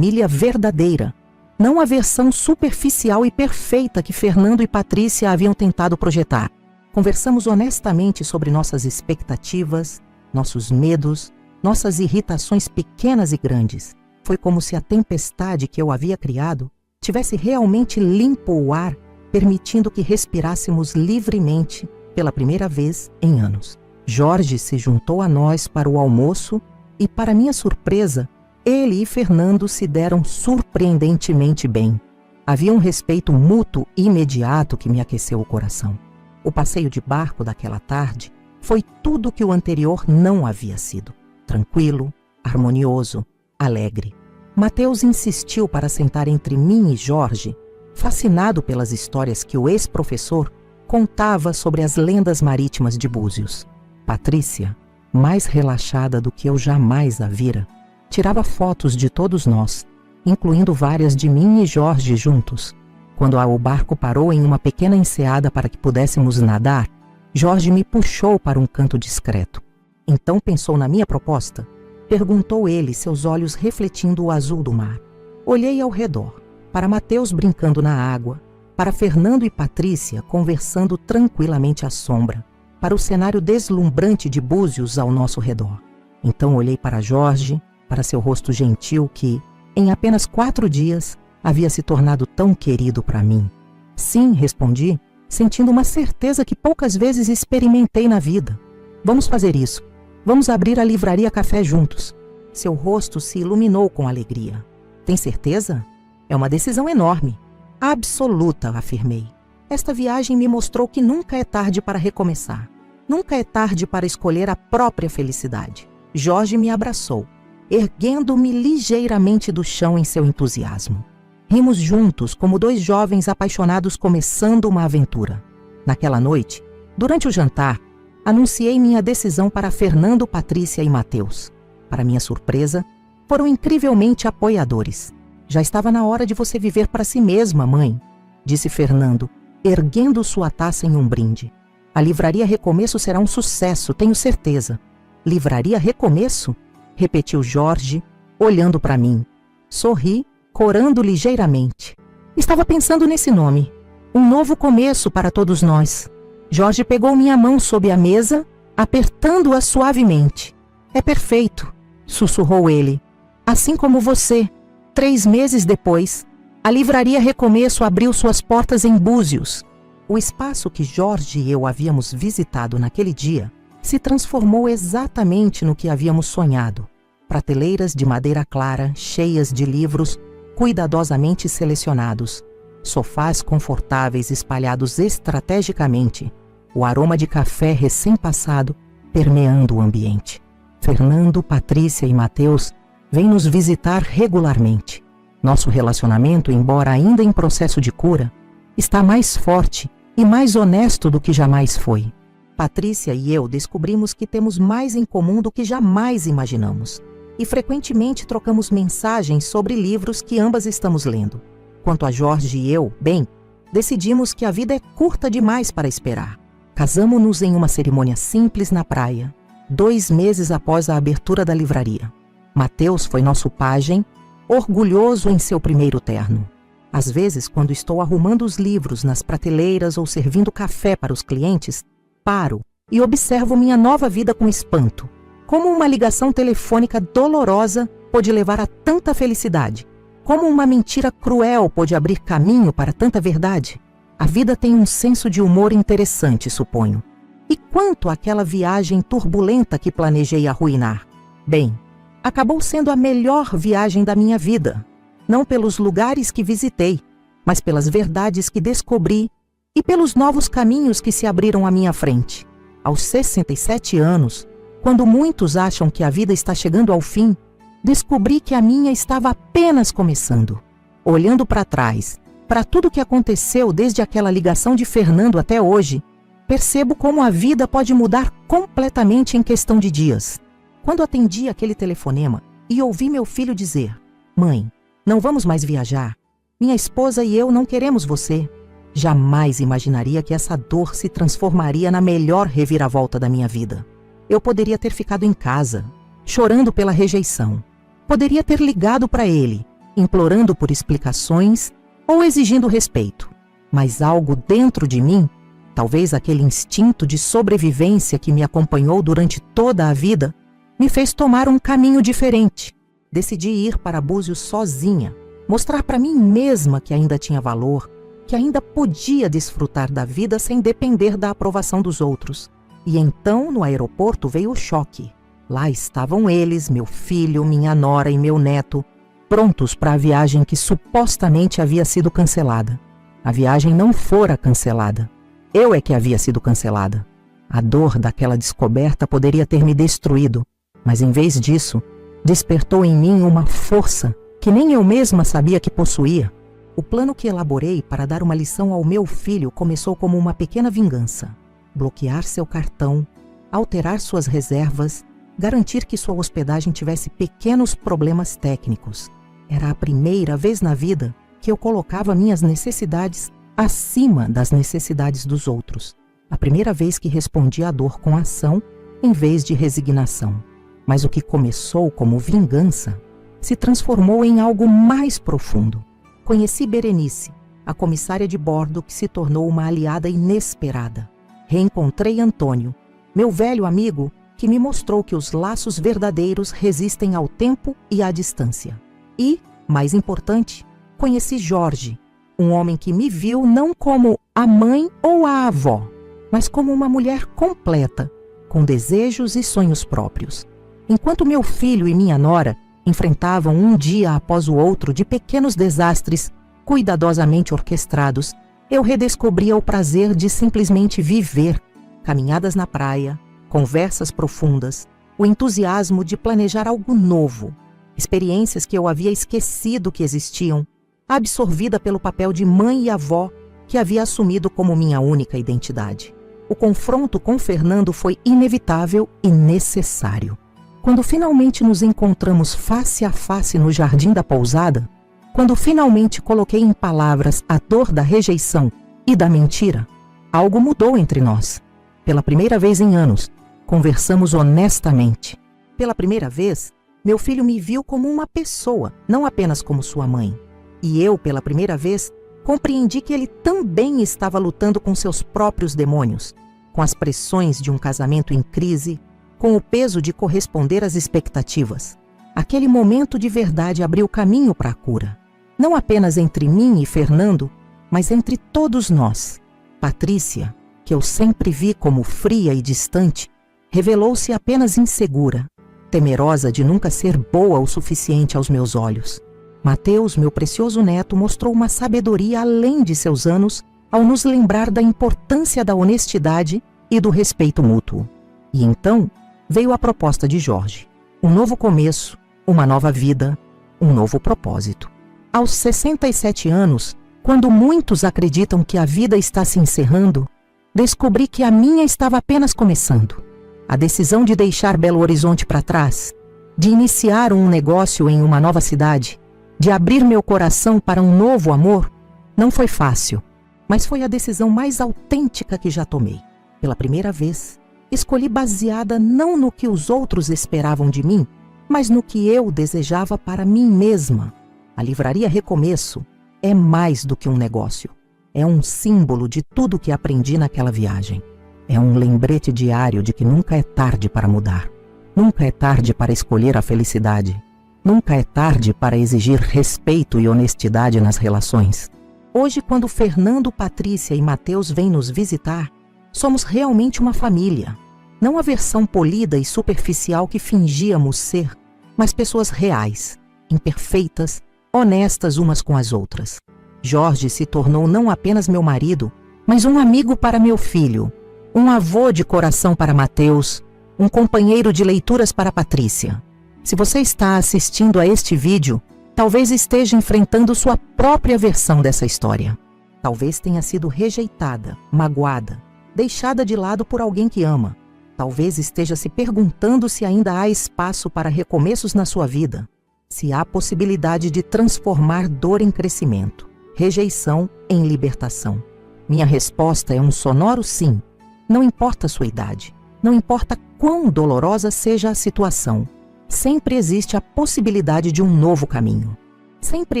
verdadeira, não a versão superficial e perfeita que Fernando e Patrícia haviam tentado projetar. Conversamos honestamente sobre nossas expectativas, nossos medos, nossas irritações pequenas e grandes. Foi como se a tempestade que eu havia criado tivesse realmente limpo o ar, permitindo que respirássemos livremente pela primeira vez em anos. Jorge se juntou a nós para o almoço e, para minha surpresa, ele e Fernando se deram surpreendentemente bem. Havia um respeito mútuo e imediato que me aqueceu o coração. O passeio de barco daquela tarde foi tudo o que o anterior não havia sido. Tranquilo, harmonioso, alegre. Mateus insistiu para sentar entre mim e Jorge, fascinado pelas histórias que o ex-professor contava sobre as lendas marítimas de Búzios. Patrícia, mais relaxada do que eu jamais a vira, tirava fotos de todos nós, incluindo várias de mim e Jorge juntos. Quando o barco parou em uma pequena enseada para que pudéssemos nadar, Jorge me puxou para um canto discreto. Então pensou na minha proposta? Perguntou ele, seus olhos refletindo o azul do mar. Olhei ao redor, para Mateus brincando na água, para Fernando e Patrícia conversando tranquilamente à sombra, para o cenário deslumbrante de Búzios ao nosso redor. Então olhei para Jorge, para seu rosto gentil que, em apenas 4 dias, havia se tornado tão querido para mim. Sim, respondi, sentindo uma certeza que poucas vezes experimentei na vida. Vamos fazer isso. Vamos abrir a livraria Café juntos. Seu rosto se iluminou com alegria. Tem certeza? É uma decisão enorme. Absoluta, afirmei. Esta viagem me mostrou que nunca é tarde para recomeçar. Nunca é tarde para escolher a própria felicidade. Jorge me abraçou, erguendo-me ligeiramente do chão em seu entusiasmo. Rimos juntos como 2 jovens apaixonados começando uma aventura. Naquela noite, durante o jantar, anunciei minha decisão para Fernando, Patrícia e Mateus. Para minha surpresa, foram incrivelmente apoiadores. Já estava na hora de você viver para si mesma, mãe, disse Fernando, erguendo sua taça em um brinde. A livraria Recomeço será um sucesso, tenho certeza. Livraria Recomeço? Repetiu Jorge, olhando para mim. Sorri, corando ligeiramente. Estava pensando nesse nome. Um novo começo para todos nós. Jorge pegou minha mão sob a mesa, apertando-a suavemente. É perfeito, sussurrou ele. Assim como você. 3 meses depois, a livraria Recomeço abriu suas portas em Búzios. O espaço que Jorge e eu havíamos visitado naquele dia se transformou exatamente no que havíamos sonhado. Prateleiras de madeira clara, cheias de livros, cuidadosamente selecionados. Sofás confortáveis espalhados estrategicamente. O aroma de café recém-passado permeando o ambiente. Fernando, Patrícia e Mateus vêm nos visitar regularmente. Nosso relacionamento, embora ainda em processo de cura, está mais forte e mais honesto do que jamais foi. Patrícia e eu descobrimos que temos mais em comum do que jamais imaginamos. E frequentemente trocamos mensagens sobre livros que ambas estamos lendo. Quanto a Jorge e eu, bem, decidimos que a vida é curta demais para esperar. Casamo-nos em uma cerimônia simples na praia, 2 meses após a abertura da livraria. Mateus foi nosso pajem, orgulhoso em seu primeiro terno. Às vezes, quando estou arrumando os livros nas prateleiras ou servindo café para os clientes, paro e observo minha nova vida com espanto. Como uma ligação telefônica dolorosa pôde levar a tanta felicidade? Como uma mentira cruel pôde abrir caminho para tanta verdade? A vida tem um senso de humor interessante, suponho. E quanto àquela viagem turbulenta que planejei arruinar? Bem, acabou sendo a melhor viagem da minha vida. Não pelos lugares que visitei, mas pelas verdades que descobri e pelos novos caminhos que se abriram à minha frente. Aos 67 anos, quando muitos acham que a vida está chegando ao fim, descobri que a minha estava apenas começando. Olhando para trás, para tudo que aconteceu desde aquela ligação de Fernando até hoje, percebo como a vida pode mudar completamente em questão de dias. Quando atendi aquele telefonema e ouvi meu filho dizer: "Mãe, não vamos mais viajar", Minha esposa e eu não queremos você. Jamais imaginaria que essa dor se transformaria na melhor reviravolta da minha vida. Eu poderia ter ficado em casa, chorando pela rejeição. Poderia ter ligado para ele, implorando por explicações ou exigindo respeito. Mas algo dentro de mim, talvez aquele instinto de sobrevivência que me acompanhou durante toda a vida, me fez tomar um caminho diferente. Decidi ir para Búzios sozinha, mostrar para mim mesma que ainda tinha valor, que ainda podia desfrutar da vida sem depender da aprovação dos outros. E então, no aeroporto, veio o choque. Lá estavam eles, meu filho, minha nora e meu neto, prontos para a viagem que supostamente havia sido cancelada. A viagem não fora cancelada. Eu é que havia sido cancelada. A dor daquela descoberta poderia ter me destruído, mas em vez disso, despertou em mim uma força que nem eu mesma sabia que possuía. O plano que elaborei para dar uma lição ao meu filho começou como uma pequena vingança. Bloquear seu cartão, alterar suas reservas, garantir que sua hospedagem tivesse pequenos problemas técnicos. Era a primeira vez na vida que eu colocava minhas necessidades acima das necessidades dos outros. A primeira vez que respondi à dor com ação em vez de resignação. Mas o que começou como vingança se transformou em algo mais profundo. Conheci Berenice, a comissária de bordo que se tornou uma aliada inesperada. Reencontrei Antônio, meu velho amigo, que me mostrou que os laços verdadeiros resistem ao tempo e à distância. E, mais importante, conheci Jorge, um homem que me viu não como a mãe ou a avó, mas como uma mulher completa, com desejos e sonhos próprios. Enquanto meu filho e minha nora enfrentavam um dia após o outro de pequenos desastres cuidadosamente orquestrados, eu redescobria o prazer de simplesmente viver, caminhadas na praia, conversas profundas, o entusiasmo de planejar algo novo, experiências que eu havia esquecido que existiam, absorvida pelo papel de mãe e avó que havia assumido como minha única identidade. O confronto com Fernando foi inevitável e necessário. Quando finalmente nos encontramos face a face no jardim da pousada, quando finalmente coloquei em palavras a dor da rejeição e da mentira, algo mudou entre nós. Pela primeira vez em anos, conversamos honestamente. Pela primeira vez, meu filho me viu como uma pessoa, não apenas como sua mãe. E eu, pela primeira vez, compreendi que ele também estava lutando com seus próprios demônios, com as pressões de um casamento em crise, com o peso de corresponder às expectativas. Aquele momento de verdade abriu caminho para a cura. Não apenas entre mim e Fernando, mas entre todos nós. Patrícia, que eu sempre vi como fria e distante, revelou-se apenas insegura, temerosa de nunca ser boa o suficiente aos meus olhos. Mateus, meu precioso neto, mostrou uma sabedoria além de seus anos ao nos lembrar da importância da honestidade e do respeito mútuo. E então veio a proposta de Jorge. Um novo começo, uma nova vida, um novo propósito. Aos 67 anos, quando muitos acreditam que a vida está se encerrando, descobri que a minha estava apenas começando. A decisão de deixar Belo Horizonte para trás, de iniciar um negócio em uma nova cidade, de abrir meu coração para um novo amor, não foi fácil, mas foi a decisão mais autêntica que já tomei. Pela primeira vez, escolhi baseada não no que os outros esperavam de mim, mas no que eu desejava para mim mesma. A Livraria Recomeço é mais do que um negócio. É um símbolo de tudo que aprendi naquela viagem. É um lembrete diário de que nunca é tarde para mudar. Nunca é tarde para escolher a felicidade. Nunca é tarde para exigir respeito e honestidade nas relações. Hoje, quando Fernando, Patrícia e Mateus vêm nos visitar, somos realmente uma família. Não a versão polida e superficial que fingíamos ser, mas pessoas reais, imperfeitas, honestas umas com as outras. Jorge se tornou não apenas meu marido, mas um amigo para meu filho, um avô de coração para Mateus, um companheiro de leituras para Patrícia. Se você está assistindo a este vídeo, talvez esteja enfrentando sua própria versão dessa história. Talvez tenha sido rejeitada, magoada, deixada de lado por alguém que ama. Talvez esteja se perguntando se ainda há espaço para recomeços na sua vida, se há possibilidade de transformar dor em crescimento. rejeição em libertação. Minha resposta é um sonoro sim. Não importa a sua idade, não importa quão dolorosa seja a situação, sempre existe a possibilidade de um novo caminho. Sempre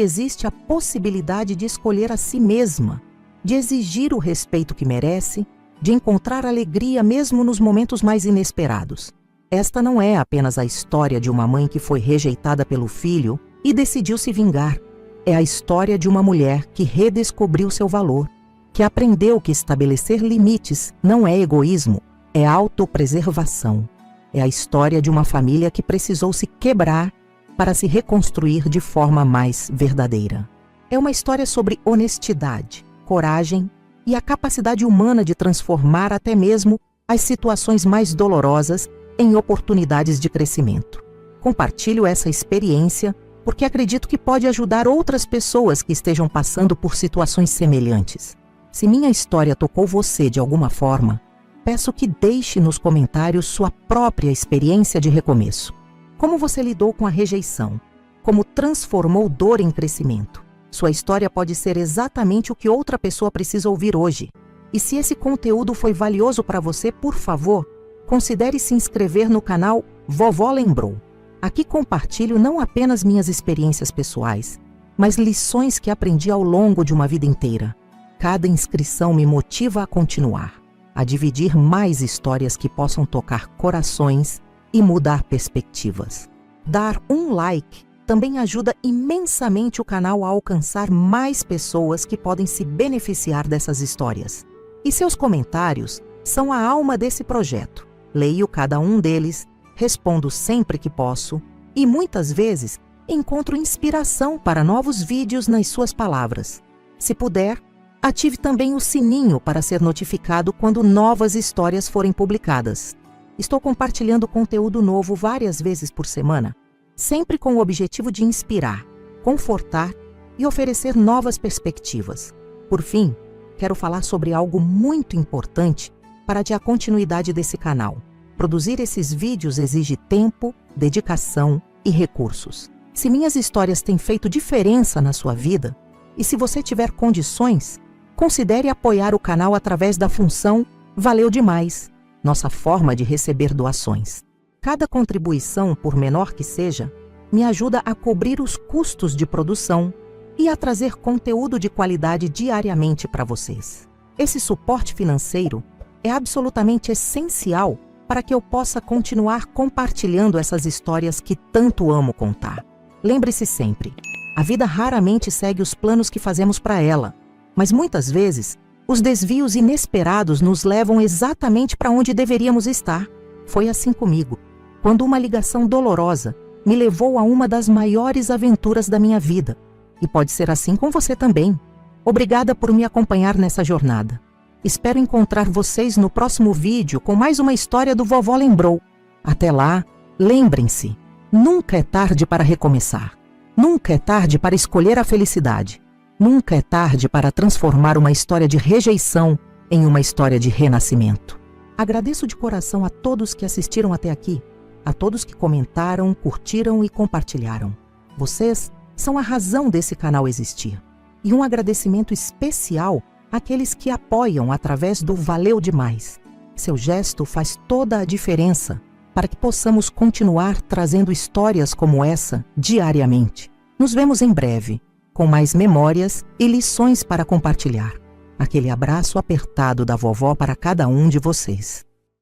existe a possibilidade de escolher a si mesma, de exigir o respeito que merece, de encontrar alegria mesmo nos momentos mais inesperados. Esta não é apenas a história de uma mãe que foi rejeitada pelo filho e decidiu se vingar. É a história de uma mulher que redescobriu seu valor, que aprendeu que estabelecer limites não é egoísmo, é autopreservação. É a história de uma família que precisou se quebrar para se reconstruir de forma mais verdadeira. É uma história sobre honestidade, coragem e a capacidade humana de transformar até mesmo as situações mais dolorosas em oportunidades de crescimento. Compartilho essa experiência porque acredito que pode ajudar outras pessoas que estejam passando por situações semelhantes. Se minha história tocou você de alguma forma, peço que deixe nos comentários sua própria experiência de recomeço. Como você lidou com a rejeição? Como transformou dor em crescimento? Sua história pode ser exatamente o que outra pessoa precisa ouvir hoje. E se esse conteúdo foi valioso para você, por favor, considere se inscrever no canal Vovó Lembrou. Aqui compartilho não apenas minhas experiências pessoais, mas lições que aprendi ao longo de uma vida inteira. Cada inscrição me motiva a continuar, a dividir mais histórias que possam tocar corações e mudar perspectivas. Dar um like também ajuda imensamente o canal a alcançar mais pessoas que podem se beneficiar dessas histórias. E seus comentários são a alma desse projeto. Leio cada um deles, respondo sempre que posso e muitas vezes encontro inspiração para novos vídeos nas suas palavras. Se puder, ative também o sininho para ser notificado quando novas histórias forem publicadas. Estou compartilhando conteúdo novo várias vezes por semana, sempre com o objetivo de inspirar, confortar e oferecer novas perspectivas. Por fim, quero falar sobre algo muito importante para dar continuidade desse canal. Produzir esses vídeos exige tempo, dedicação e recursos. Se minhas histórias têm feito diferença na sua vida, e se você tiver condições, considere apoiar o canal através da função Valeu Demais, nossa forma de receber doações. Cada contribuição, por menor que seja, me ajuda a cobrir os custos de produção e a trazer conteúdo de qualidade diariamente para vocês. Esse suporte financeiro é absolutamente essencial para que eu possa continuar compartilhando essas histórias que tanto amo contar. Lembre-se sempre, a vida raramente segue os planos que fazemos para ela, mas muitas vezes os desvios inesperados nos levam exatamente para onde deveríamos estar. Foi assim comigo, quando uma ligação dolorosa me levou a uma das maiores aventuras da minha vida. E pode ser assim com você também. Obrigada por me acompanhar nessa jornada. Espero encontrar vocês no próximo vídeo com mais uma história do Vovó Lembrou. Até lá, lembrem-se, nunca é tarde para recomeçar. Nunca é tarde para escolher a felicidade. Nunca é tarde para transformar uma história de rejeição em uma história de renascimento. Agradeço de coração a todos que assistiram até aqui, a todos que comentaram, curtiram e compartilharam. Vocês são a razão desse canal existir. E um agradecimento especial àqueles que apoiam através do Valeu Demais. Seu gesto faz toda a diferença para que possamos continuar trazendo histórias como essa diariamente. Nos vemos em breve, com mais memórias e lições para compartilhar. Aquele abraço apertado da vovó para cada um de vocês.